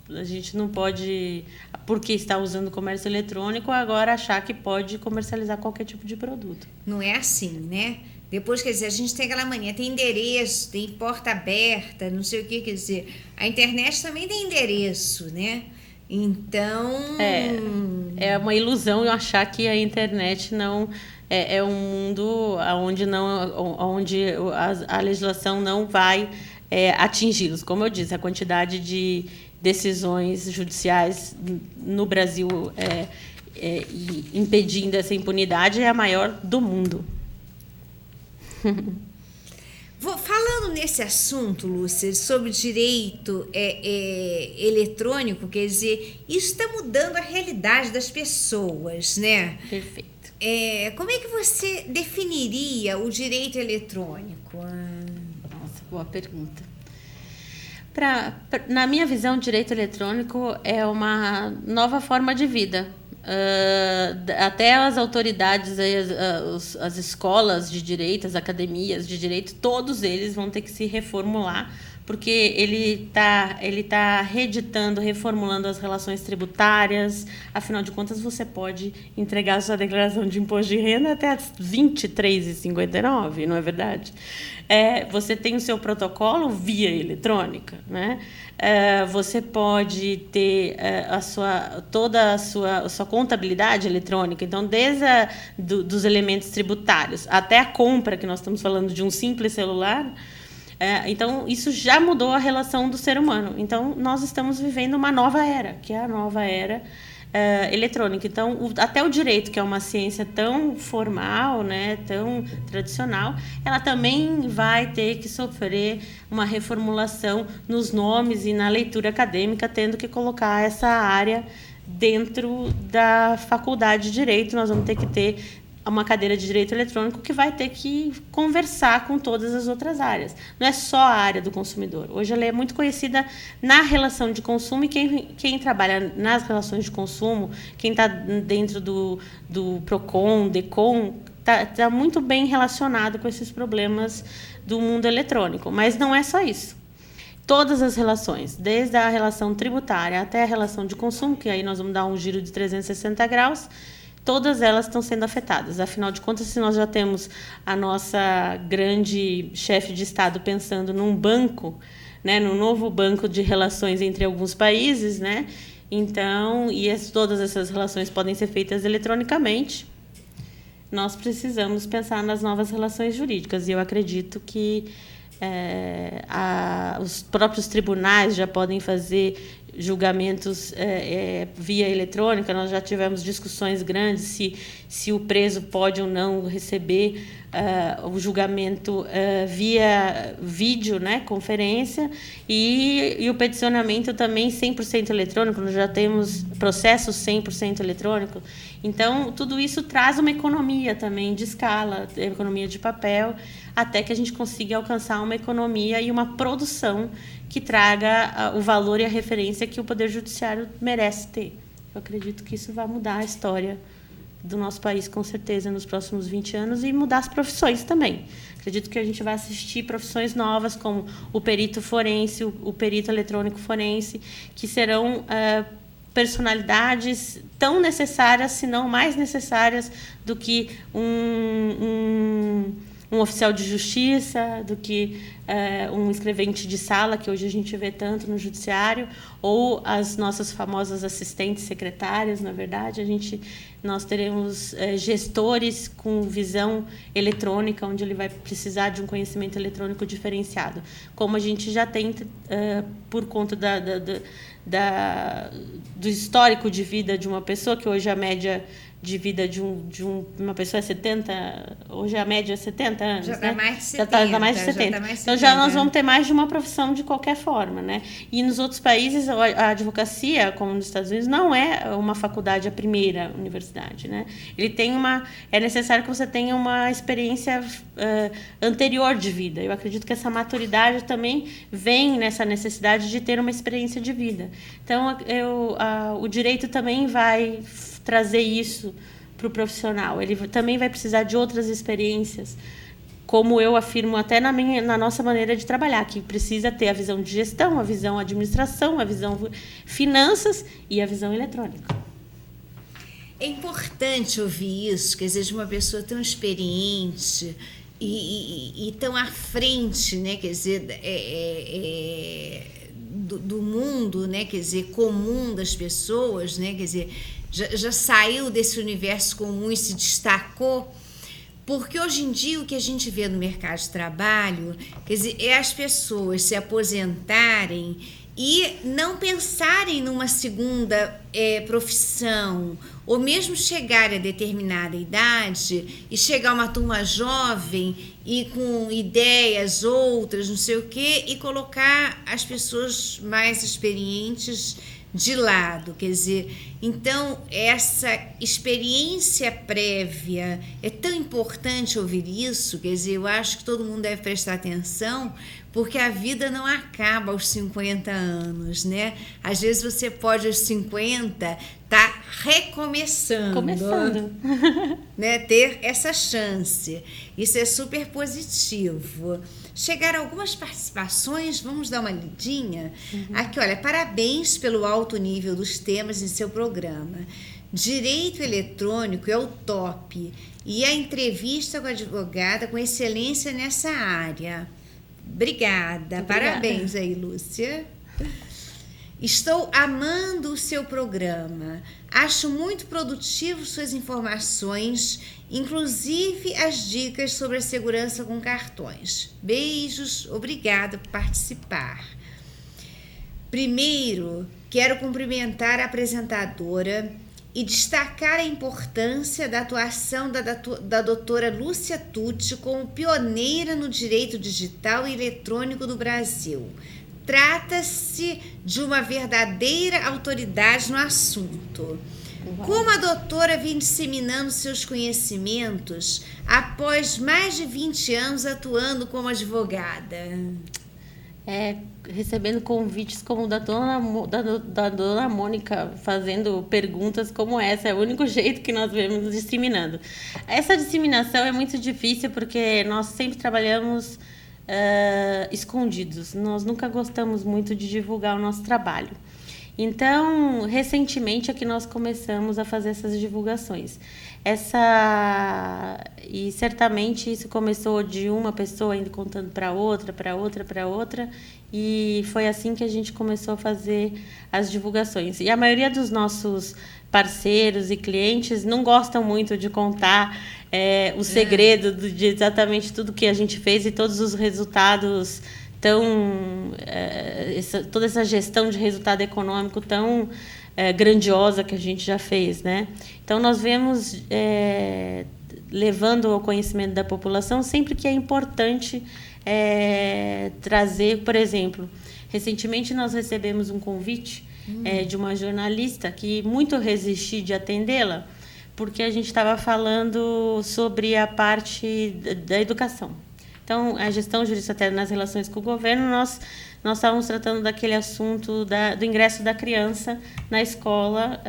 a gente não pode, porque está usando o comércio eletrônico, agora achar que pode comercializar qualquer tipo de produto. Não é assim, né? Depois, quer dizer, a gente tem aquela mania, tem endereço, tem porta aberta, não sei o que, quer dizer, a internet também tem endereço, né? Então... É uma ilusão eu achar que a internet não é um mundo onde a legislação não vai atingi-los. Como eu disse, a quantidade de decisões judiciais no Brasil impedindo essa impunidade é a maior do mundo. Falando nesse assunto, Lúcia, sobre direito eletrônico, quer dizer, isso está mudando a realidade das pessoas, né? Perfeito. Como é que você definiria o direito eletrônico? Nossa, boa pergunta. Na minha visão, o direito eletrônico é uma nova forma de vida. Até as autoridades, as escolas de direito, as academias de direito, todos eles vão ter que se reformular, porque ele tá reeditando, reformulando as relações tributárias. Afinal de contas, você pode entregar a sua declaração de imposto de renda até às 23h59, não é verdade? Você tem o seu protocolo via eletrônica, né? Você pode ter toda a sua contabilidade eletrônica. Então, desde dos elementos tributários até a compra, que nós estamos falando de um simples celular, Então, isso já mudou a relação do ser humano. Então, nós estamos vivendo uma nova era, que é a nova era eletrônica. Então, até o direito, que é uma ciência tão formal, né, tão tradicional, ela também vai ter que sofrer uma reformulação nos nomes e na leitura acadêmica, tendo que colocar essa área dentro da faculdade de direito. Nós vamos ter que ter uma cadeira de direito eletrônico que vai ter que conversar com todas as outras áreas. Não é só a área do consumidor. Hoje ela é muito conhecida na relação de consumo, e quem trabalha nas relações de consumo, quem está dentro do PROCON, DECON, está muito bem relacionado com esses problemas do mundo eletrônico. Mas não é só isso. Todas as relações, desde a relação tributária até a relação de consumo, que aí nós vamos dar um giro de 360 graus, todas elas estão sendo afetadas. Afinal de contas, se nós já temos a nossa grande chefe de Estado pensando num banco, né, num novo banco de relações entre alguns países, né, então, todas essas relações podem ser feitas eletronicamente, nós precisamos pensar nas novas relações jurídicas. E eu acredito que os próprios tribunais já podem fazer julgamentos via eletrônica. Nós já tivemos discussões grandes se o preso pode ou não receber o julgamento via vídeo, né, conferência, e o peticionamento também 100% eletrônico. Nós já temos processos 100% eletrônico. Então, tudo isso traz uma economia também de escala, economia de papel, até que a gente consiga alcançar uma economia e uma produção que traga o valor e a referência que o Poder Judiciário merece ter. Eu acredito que isso vai mudar a história do nosso país, com certeza, nos próximos 20 anos, e mudar as profissões também. Acredito que a gente vai assistir profissões novas, como o perito forense, o perito eletrônico forense, que serão personalidades tão necessárias, se não mais necessárias, do que um oficial de justiça, do que um escrevente de sala, que hoje a gente vê tanto no judiciário, ou as nossas famosas assistentes secretárias. Na verdade, nós teremos gestores com visão eletrônica, onde ele vai precisar de um conhecimento eletrônico diferenciado, como a gente já tem por conta do histórico de vida de uma pessoa, que hoje a média de vida de uma pessoa é 70, hoje a média é 70 anos, já está, né? mais de 70. Já está mais de 70. Então, já nós vamos ter mais de uma profissão de qualquer forma, né? E nos outros países, a advocacia, como nos Estados Unidos, não é uma faculdade, a primeira universidade, né? É necessário que você tenha uma experiência anterior de vida. Eu acredito que essa maturidade também vem nessa necessidade de ter uma experiência de vida. Então, o direito também vai trazer isso para o profissional. Ele também vai precisar de outras experiências, como eu afirmo até na nossa maneira de trabalhar, que precisa ter a visão de gestão, a visão administração, a visão finanças e a visão eletrônica. É importante ouvir isso, quer dizer, de uma pessoa tão experiente e tão à frente, né, quer dizer, do mundo, né, quer dizer, comum das pessoas, né, quer dizer, já saiu desse universo comum e se destacou, porque hoje em dia o que a gente vê no mercado de trabalho, quer dizer, é as pessoas se aposentarem e não pensarem numa segunda profissão, ou mesmo chegarem a determinada idade e chegar uma turma jovem e com ideias outras, não sei o quê, e colocar as pessoas mais experientes de lado. Quer dizer, então essa experiência prévia é tão importante ouvir isso. Quer dizer, eu acho que todo mundo deve prestar atenção, porque a vida não acaba aos 50 anos, né? Às vezes você pode aos 50 estar recomeçando, né? Ter essa chance. Isso é super positivo. Chegaram algumas participações, vamos dar uma lidinha? Aqui, olha, parabéns pelo alto nível dos temas em seu programa. Direito eletrônico é o top. E a entrevista com a advogada com excelência nessa área. Obrigada. Parabéns aí, Lúcia. Estou amando o seu programa. Acho muito produtivo suas informações, inclusive as dicas sobre a segurança com cartões. Beijos, obrigada por participar. Primeiro, quero cumprimentar a apresentadora e destacar a importância da atuação da doutora Lúcia Tucci como pioneira no direito digital e eletrônico do Brasil. Trata-se de uma verdadeira autoridade no assunto. Como a doutora vem disseminando seus conhecimentos após mais de 20 anos atuando como advogada? Recebendo convites como da dona Mônica, fazendo perguntas como essa. É o único jeito que nós vemos disseminando. Essa disseminação é muito difícil porque nós sempre trabalhamos escondidos. Nós nunca gostamos muito de divulgar o nosso trabalho. Então, recentemente é que nós começamos a fazer essas divulgações. E certamente isso começou de uma pessoa indo contando para outra, e foi assim que a gente começou a fazer as divulgações. E a maioria dos nossos parceiros e clientes não gostam muito de contar o segredo de exatamente tudo que a gente fez e todos os resultados toda essa gestão de resultado econômico tão grandiosa que a gente já fez, né? Então, nós vemos levando ao conhecimento da população sempre que é importante trazer, por exemplo, recentemente nós recebemos um convite de uma jornalista que muito resisti de atendê-la, porque a gente estava falando sobre a parte da educação. Então, a gestão jurídica nas relações com o governo, nós estávamos tratando daquele assunto do ingresso da criança na escola,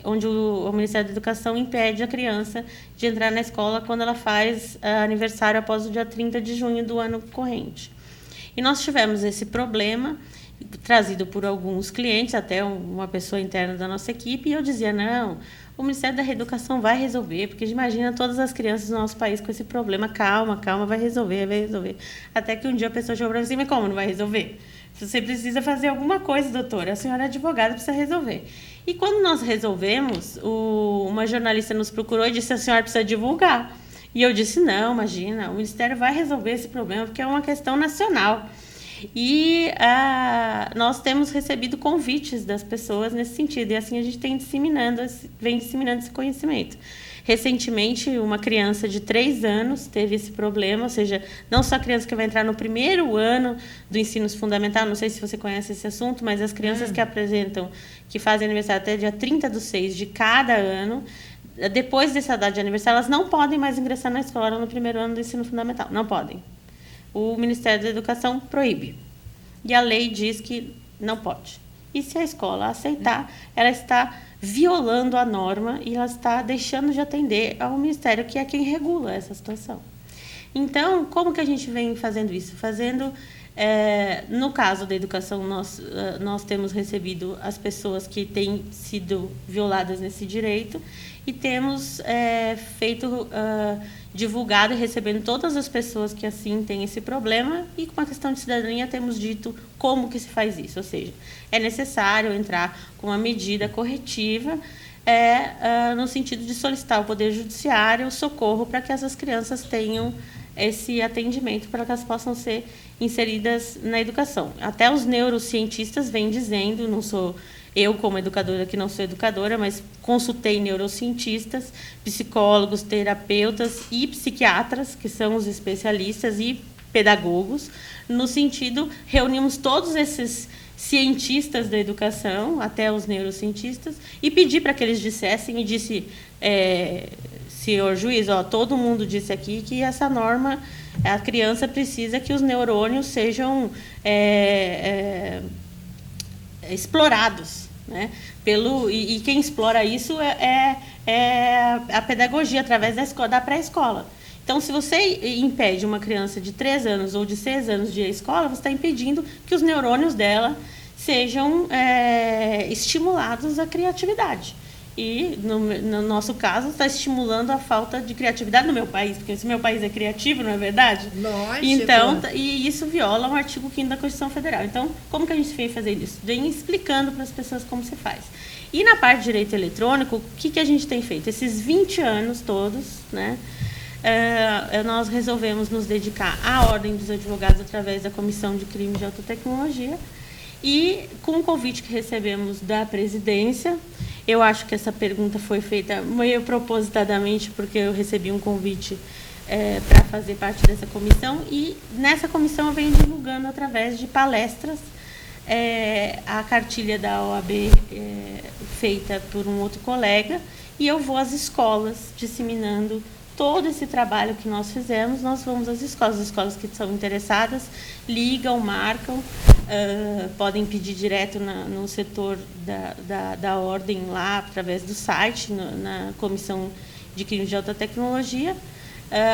onde o Ministério da Educação impede a criança de entrar na escola quando ela faz aniversário após o dia 30 de junho do ano corrente. E nós tivemos esse problema, trazido por alguns clientes, até uma pessoa interna da nossa equipe, e eu dizia, não, o Ministério da Reeducação vai resolver, porque imagina todas as crianças do nosso país com esse problema, calma, vai resolver. Até que um dia a pessoa chegou para mim, mas como não vai resolver? Você precisa fazer alguma coisa, doutora, a senhora é advogada, precisa resolver. E quando nós resolvemos, uma jornalista nos procurou e disse, a senhora precisa divulgar. E eu disse, não, imagina, o Ministério vai resolver esse problema, porque é uma questão nacional. E nós temos recebido convites das pessoas nesse sentido, e assim a gente vem disseminando esse conhecimento. Recentemente, uma criança de 3 anos teve esse problema, ou seja, não só a criança que vai entrar no primeiro ano do ensino fundamental, não sei se você conhece esse assunto, mas as crianças que fazem aniversário até dia 30/6 de cada ano, depois dessa data de aniversário, elas não podem mais ingressar na escola no primeiro ano do ensino fundamental, não podem. O Ministério da Educação proíbe. E a lei diz que não pode. E se a escola aceitar, ela está violando a norma e ela está deixando de atender ao Ministério, que é quem regula essa situação. Então, como que a gente vem fazendo isso? No caso da educação, nós temos recebido as pessoas que têm sido violadas nesse direito e temos divulgado e recebendo todas as pessoas que assim têm esse problema, e com a questão de cidadania temos dito como que se faz isso, ou seja, é necessário entrar com uma medida corretiva no sentido de solicitar ao Poder Judiciário socorro para que essas crianças tenham esse atendimento, para que elas possam ser inseridas na educação. Até os neurocientistas vêm dizendo, não sou eu como educadora, que não sou educadora, mas consultei neurocientistas, psicólogos, terapeutas e psiquiatras, que são os especialistas, e pedagogos, no sentido, reunimos todos esses cientistas da educação, até os neurocientistas, e pedi para que eles dissessem, e disse, senhor juiz, todo mundo disse aqui que essa norma, a criança precisa que os neurônios sejam explorados, né? E quem explora isso é a pedagogia, através da pré-escola. Então, se você impede uma criança de 3 anos ou de 6 anos de ir à escola, você está impedindo que os neurônios dela sejam estimulados à criatividade. E, no nosso caso, está estimulando a falta de criatividade no meu país, porque se meu país é criativo, não é verdade? Lógico. Então, e isso viola um artigo 5º da Constituição Federal. Então, como que a gente vem fazer isso? Vem explicando para as pessoas como se faz. E na parte de direito eletrônico, o que a gente tem feito? Esses 20 anos todos, né? Nós resolvemos nos dedicar à Ordem dos Advogados através da Comissão de Crimes de Alta Tecnologia e com o convite que recebemos da presidência. Eu acho que essa pergunta foi feita meio propositadamente, porque eu recebi um convite para fazer parte dessa comissão, e nessa comissão eu venho divulgando através de palestras a cartilha da OAB feita por um outro colega, e eu vou às escolas disseminando todo esse trabalho que nós fizemos. Nós vamos às escolas, as escolas que são interessadas ligam, marcam, podem pedir direto no setor da ordem lá, através do site, na Comissão de Crimes de Alta Tecnologia,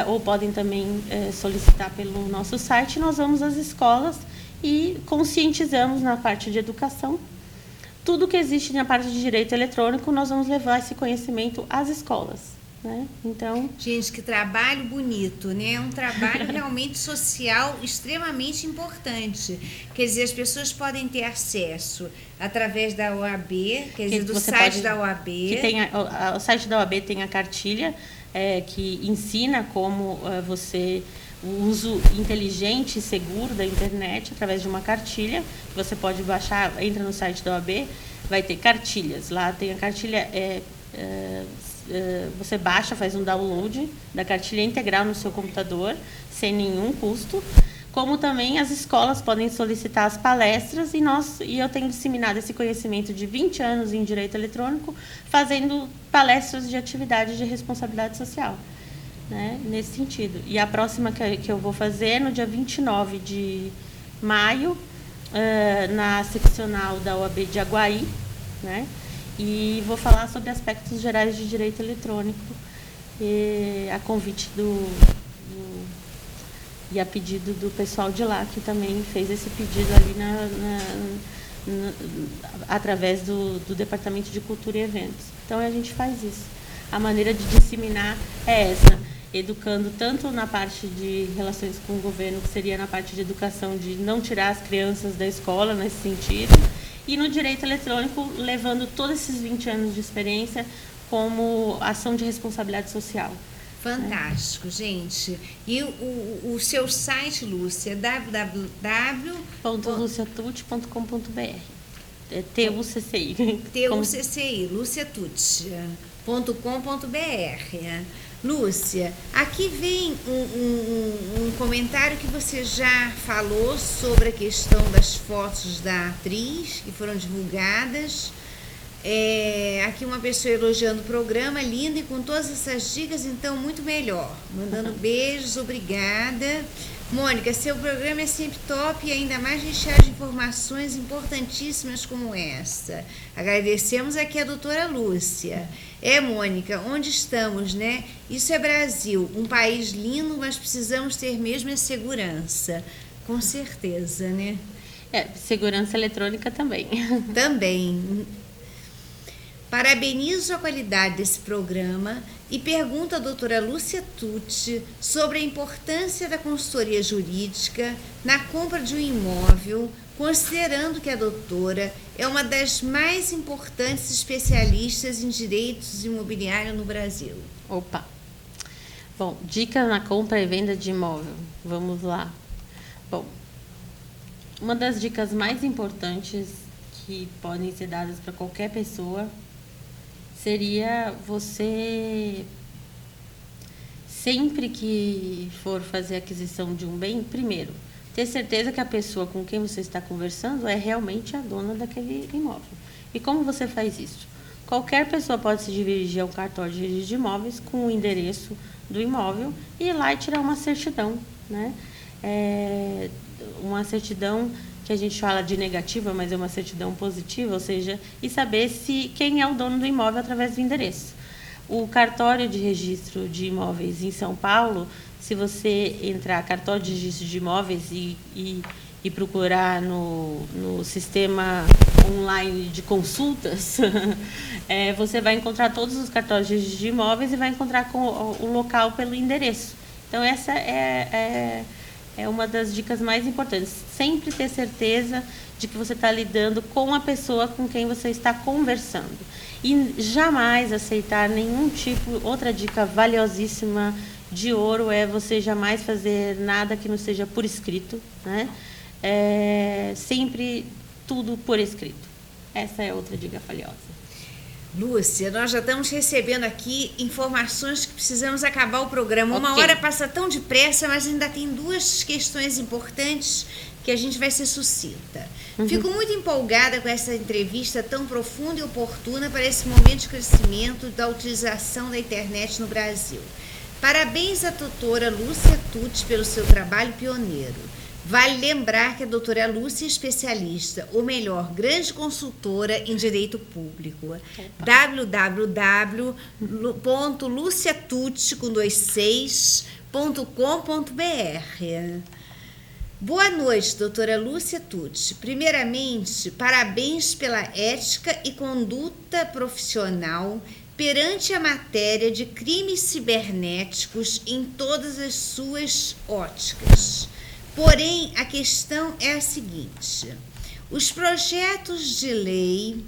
ou podem também solicitar pelo nosso site. Nós vamos às escolas e conscientizamos na parte de educação. Tudo que existe na parte de direito eletrônico, nós vamos levar esse conhecimento às escolas. Né? Então, gente, que trabalho bonito, né? Um trabalho realmente social extremamente importante. Quer dizer, as pessoas podem ter acesso através da OAB, quer dizer, do site da OAB. O site da OAB tem a cartilha que ensina como o uso inteligente e seguro da internet através de uma cartilha. Você pode baixar, entra no site da OAB, vai ter cartilhas. Lá tem a cartilha. Você baixa, faz um download da cartilha integral no seu computador, sem nenhum custo. Como também as escolas podem solicitar as palestras, e eu tenho disseminado esse conhecimento de 20 anos em direito eletrônico, fazendo palestras de atividade de responsabilidade social, né, nesse sentido. E a próxima que eu vou fazer é no dia 29 de maio, na seccional da OAB de Aguaí, né? E vou falar sobre aspectos gerais de direito eletrônico, a convite e a pedido do pessoal de lá, que também fez esse pedido ali através do Departamento de Cultura e Eventos. Então, a gente faz isso. A maneira de disseminar é essa, educando tanto na parte de relações com o governo, que seria na parte de educação, de não tirar as crianças da escola nesse sentido, e no direito eletrônico, levando todos esses 20 anos de experiência como ação de responsabilidade social. Fantástico, gente. E o seu site, Lúcia, www.luciatucci.com.br. TUCCI. TUCCI, luciatucci.com.br. Lúcia, aqui vem um comentário que você já falou sobre a questão das fotos da atriz que foram divulgadas. Aqui uma pessoa elogiando o programa, lindo, e com todas essas dicas, então muito melhor. Mandando beijos, obrigada. Mônica, seu programa é sempre top e ainda mais recheado de informações importantíssimas como essa. Agradecemos aqui a doutora Lúcia. Mônica, onde estamos, né? Isso é Brasil, um país lindo, mas precisamos ter mesmo a segurança. Com certeza, né? Segurança eletrônica também. Também. Parabenizo a qualidade desse programa e pergunto à doutora Lúcia Tucci sobre a importância da consultoria jurídica na compra de um imóvel, considerando que a doutora é uma das mais importantes especialistas em direitos imobiliários no Brasil. Opa! Bom, dica na compra e venda de imóvel. Vamos lá. Bom, uma das dicas mais importantes que podem ser dadas para qualquer pessoa seria você, sempre que for fazer a aquisição de um bem, primeiro, ter certeza que a pessoa com quem você está conversando é realmente a dona daquele imóvel. E como você faz isso? Qualquer pessoa pode se dirigir a um cartório de registro de imóveis com o endereço do imóvel e ir lá e tirar uma certidão, né? Uma certidão que a gente fala de negativa, mas é uma certidão positiva, ou seja, e saber quem é o dono do imóvel através do endereço. O cartório de registro de imóveis em São Paulo, se você entrar cartório de registro de imóveis e e procurar no sistema online de consultas, você vai encontrar todos os cartórios de imóveis e vai encontrar com o local pelo endereço. Então, essa é uma das dicas mais importantes. Sempre ter certeza de que você está lidando com a pessoa com quem você está conversando. E jamais aceitar nenhum tipo... Outra dica valiosíssima de ouro é você jamais fazer nada que não seja por escrito, né? Sempre tudo por escrito. Essa é outra dica valiosa. Lúcia, nós já estamos recebendo aqui informações que precisamos acabar o programa. Uma Ok. hora passa tão depressa, mas ainda tem 2 questões importantes que a gente vai ser sucinta. Fico muito empolgada com essa entrevista tão profunda e oportuna para esse momento de crescimento da utilização da internet no Brasil. Parabéns à doutora Lúcia Tucci pelo seu trabalho pioneiro. Vale lembrar que a doutora Lúcia é especialista, ou melhor, grande consultora em direito público. www.luciatucci.com.br. Boa noite, doutora Lúcia Tucci. Primeiramente, parabéns pela ética e conduta profissional perante a matéria de crimes cibernéticos em todas as suas óticas. Porém, a questão é a seguinte: os projetos de lei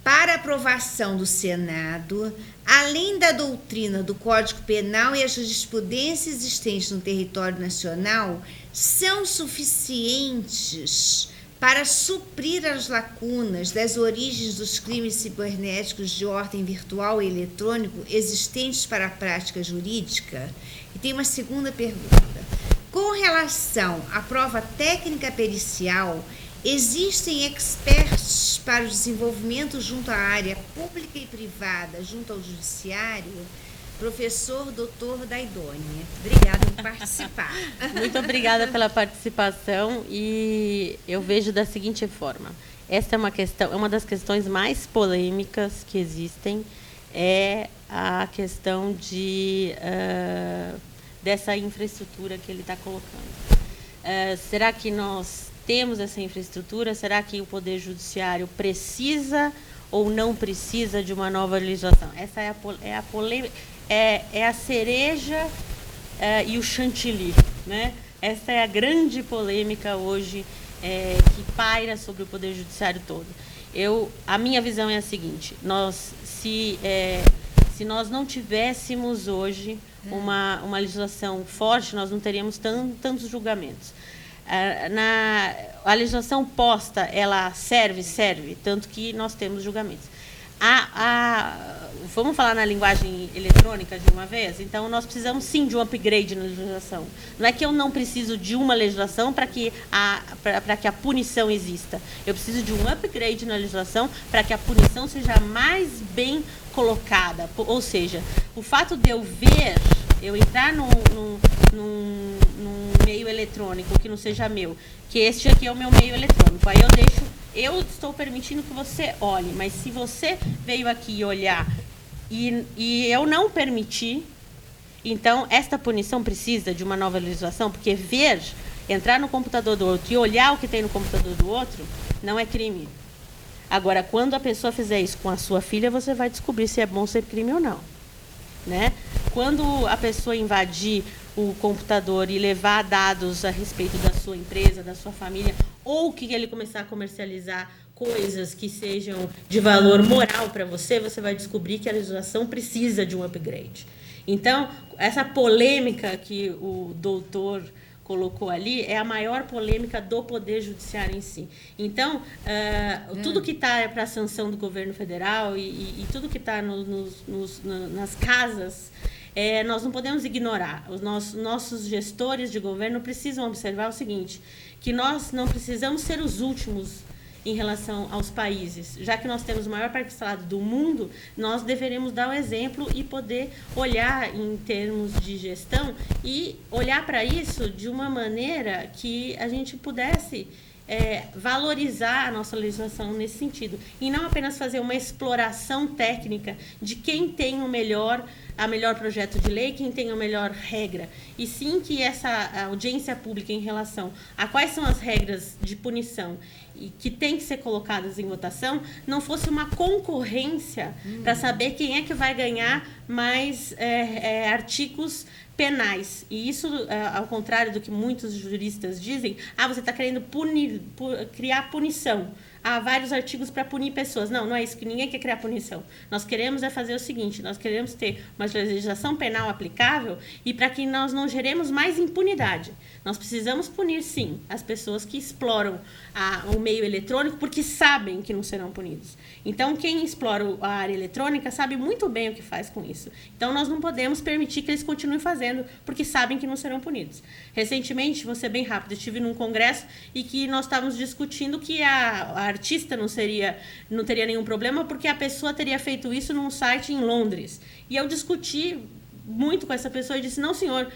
para aprovação do Senado, além da doutrina do Código Penal e a jurisprudência existente no território nacional, são suficientes para suprir as lacunas das origens dos crimes cibernéticos de ordem virtual e eletrônico existentes para a prática jurídica? E tem uma segunda pergunta. Com relação à prova técnica pericial, existem experts para o desenvolvimento junto à área pública e privada, junto ao judiciário? Professor Dr. Daidoni, obrigada por participar. Muito obrigada pela participação e eu vejo da seguinte forma. Essa é uma das questões mais polêmicas que existem, é a questão dessa infraestrutura que ele está colocando. Será que nós temos essa infraestrutura? Será que o Poder Judiciário precisa ou não precisa de uma nova legislação? Essa é a polêmica, é a cereja e o chantilly, né? Essa é a grande polêmica hoje que paira sobre o Poder Judiciário todo. A minha visão é a seguinte: se nós não tivéssemos hoje uma legislação forte, nós não teríamos tantos julgamentos. A legislação posta, ela serve, tanto que nós temos julgamentos. Vamos falar na linguagem eletrônica de uma vez? Então, nós precisamos sim de um upgrade na legislação. Não é que eu não preciso de uma legislação para que a punição exista. Eu preciso de um upgrade na legislação para que a punição seja mais bem colocada. Ou seja, o fato de eu entrar num meio eletrônico que não seja meu, que este aqui é o meu meio eletrônico, aí eu estou permitindo que você olhe, mas se você veio aqui olhar e eu não permitir, então esta punição precisa de uma nova legislação, porque entrar no computador do outro e olhar o que tem no computador do outro não é crime. Agora, quando a pessoa fizer isso com a sua filha, você vai descobrir se é bom ser crime ou não, né? Quando a pessoa invadir o computador e levar dados a respeito da sua empresa, da sua família, ou que ele começar a comercializar coisas que sejam de valor moral para você, você vai descobrir que a legislação precisa de um upgrade. Então, essa polêmica que o doutor colocou ali é a maior polêmica do Poder Judiciário em si. Então, tudo que está para a sanção do governo federal e tudo que está nas casas, nós não podemos ignorar. Os nossos gestores de governo precisam observar o seguinte, que nós não precisamos ser os últimos em relação aos países. Já que nós temos o maior parque instalado do mundo, nós deveremos dar o exemplo e poder olhar em termos de gestão e olhar para isso de uma maneira que a gente pudesse valorizar a nossa legislação nesse sentido. E não apenas fazer uma exploração técnica de quem tem o melhor projeto de lei, quem tem a melhor regra. E sim que essa audiência pública em relação a quais são as regras de punição e que tem que ser colocadas em votação, não fosse uma concorrência para saber quem é que vai ganhar mais artigos penais. E isso, ao contrário do que muitos juristas dizem, você está querendo criar punição. Há vários artigos para punir pessoas. Não é isso, que ninguém quer criar punição. Nós queremos fazer o seguinte, nós queremos ter uma legislação penal aplicável e para que nós não geremos mais impunidade. Nós precisamos punir, sim, as pessoas que exploram o meio eletrônico porque sabem que não serão punidos. Então, quem explora a área eletrônica sabe muito bem o que faz com isso. Então, nós não podemos permitir que eles continuem fazendo porque sabem que não serão punidos. Recentemente, vou ser bem rápido, estive num congresso e que nós estávamos discutindo que a artista não teria nenhum problema porque a pessoa teria feito isso num site em Londres. E eu discuti muito com essa pessoa e disse, não, senhor,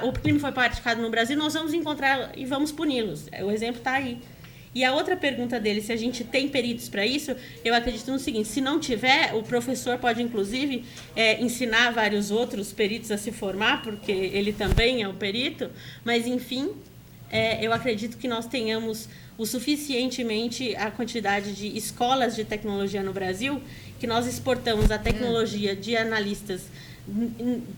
o crime foi praticado no Brasil, nós vamos encontrar e vamos puni-los. O exemplo está aí. E a outra pergunta dele, se a gente tem peritos para isso, eu acredito no seguinte, se não tiver, o professor pode, inclusive, ensinar vários outros peritos a se formar, porque ele também é um perito, mas, enfim, eu acredito que nós tenhamos o suficientemente a quantidade de escolas de tecnologia no Brasil, que nós exportamos a tecnologia de analistas,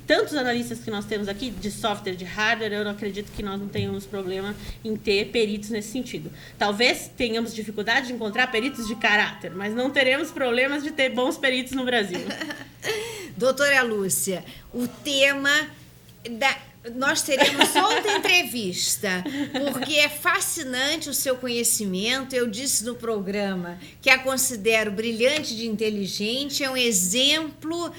tantos analistas que nós temos aqui, de software, de hardware, eu não acredito que nós não tenhamos problema em ter peritos nesse sentido. Talvez tenhamos dificuldade de encontrar peritos de caráter, mas não teremos problemas de ter bons peritos no Brasil. Doutora Lúcia, o tema nós teremos outra entrevista, porque é fascinante o seu conhecimento. Eu disse no programa que a considero brilhante de inteligente, é um exemplo,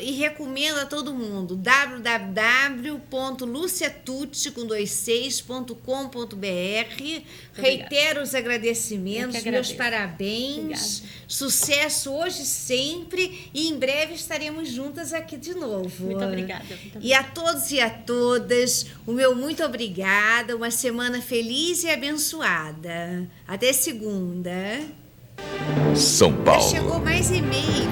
e recomendo a todo mundo, www.luciatucci.com.br. Reitero os agradecimentos, meus parabéns. Obrigada. Sucesso hoje, sempre, e em breve estaremos juntas aqui de novo. Muito obrigada. E a todos e a todas, o meu muito obrigada, uma semana feliz e abençoada. Até segunda. São Paulo. Já chegou mais e-mail.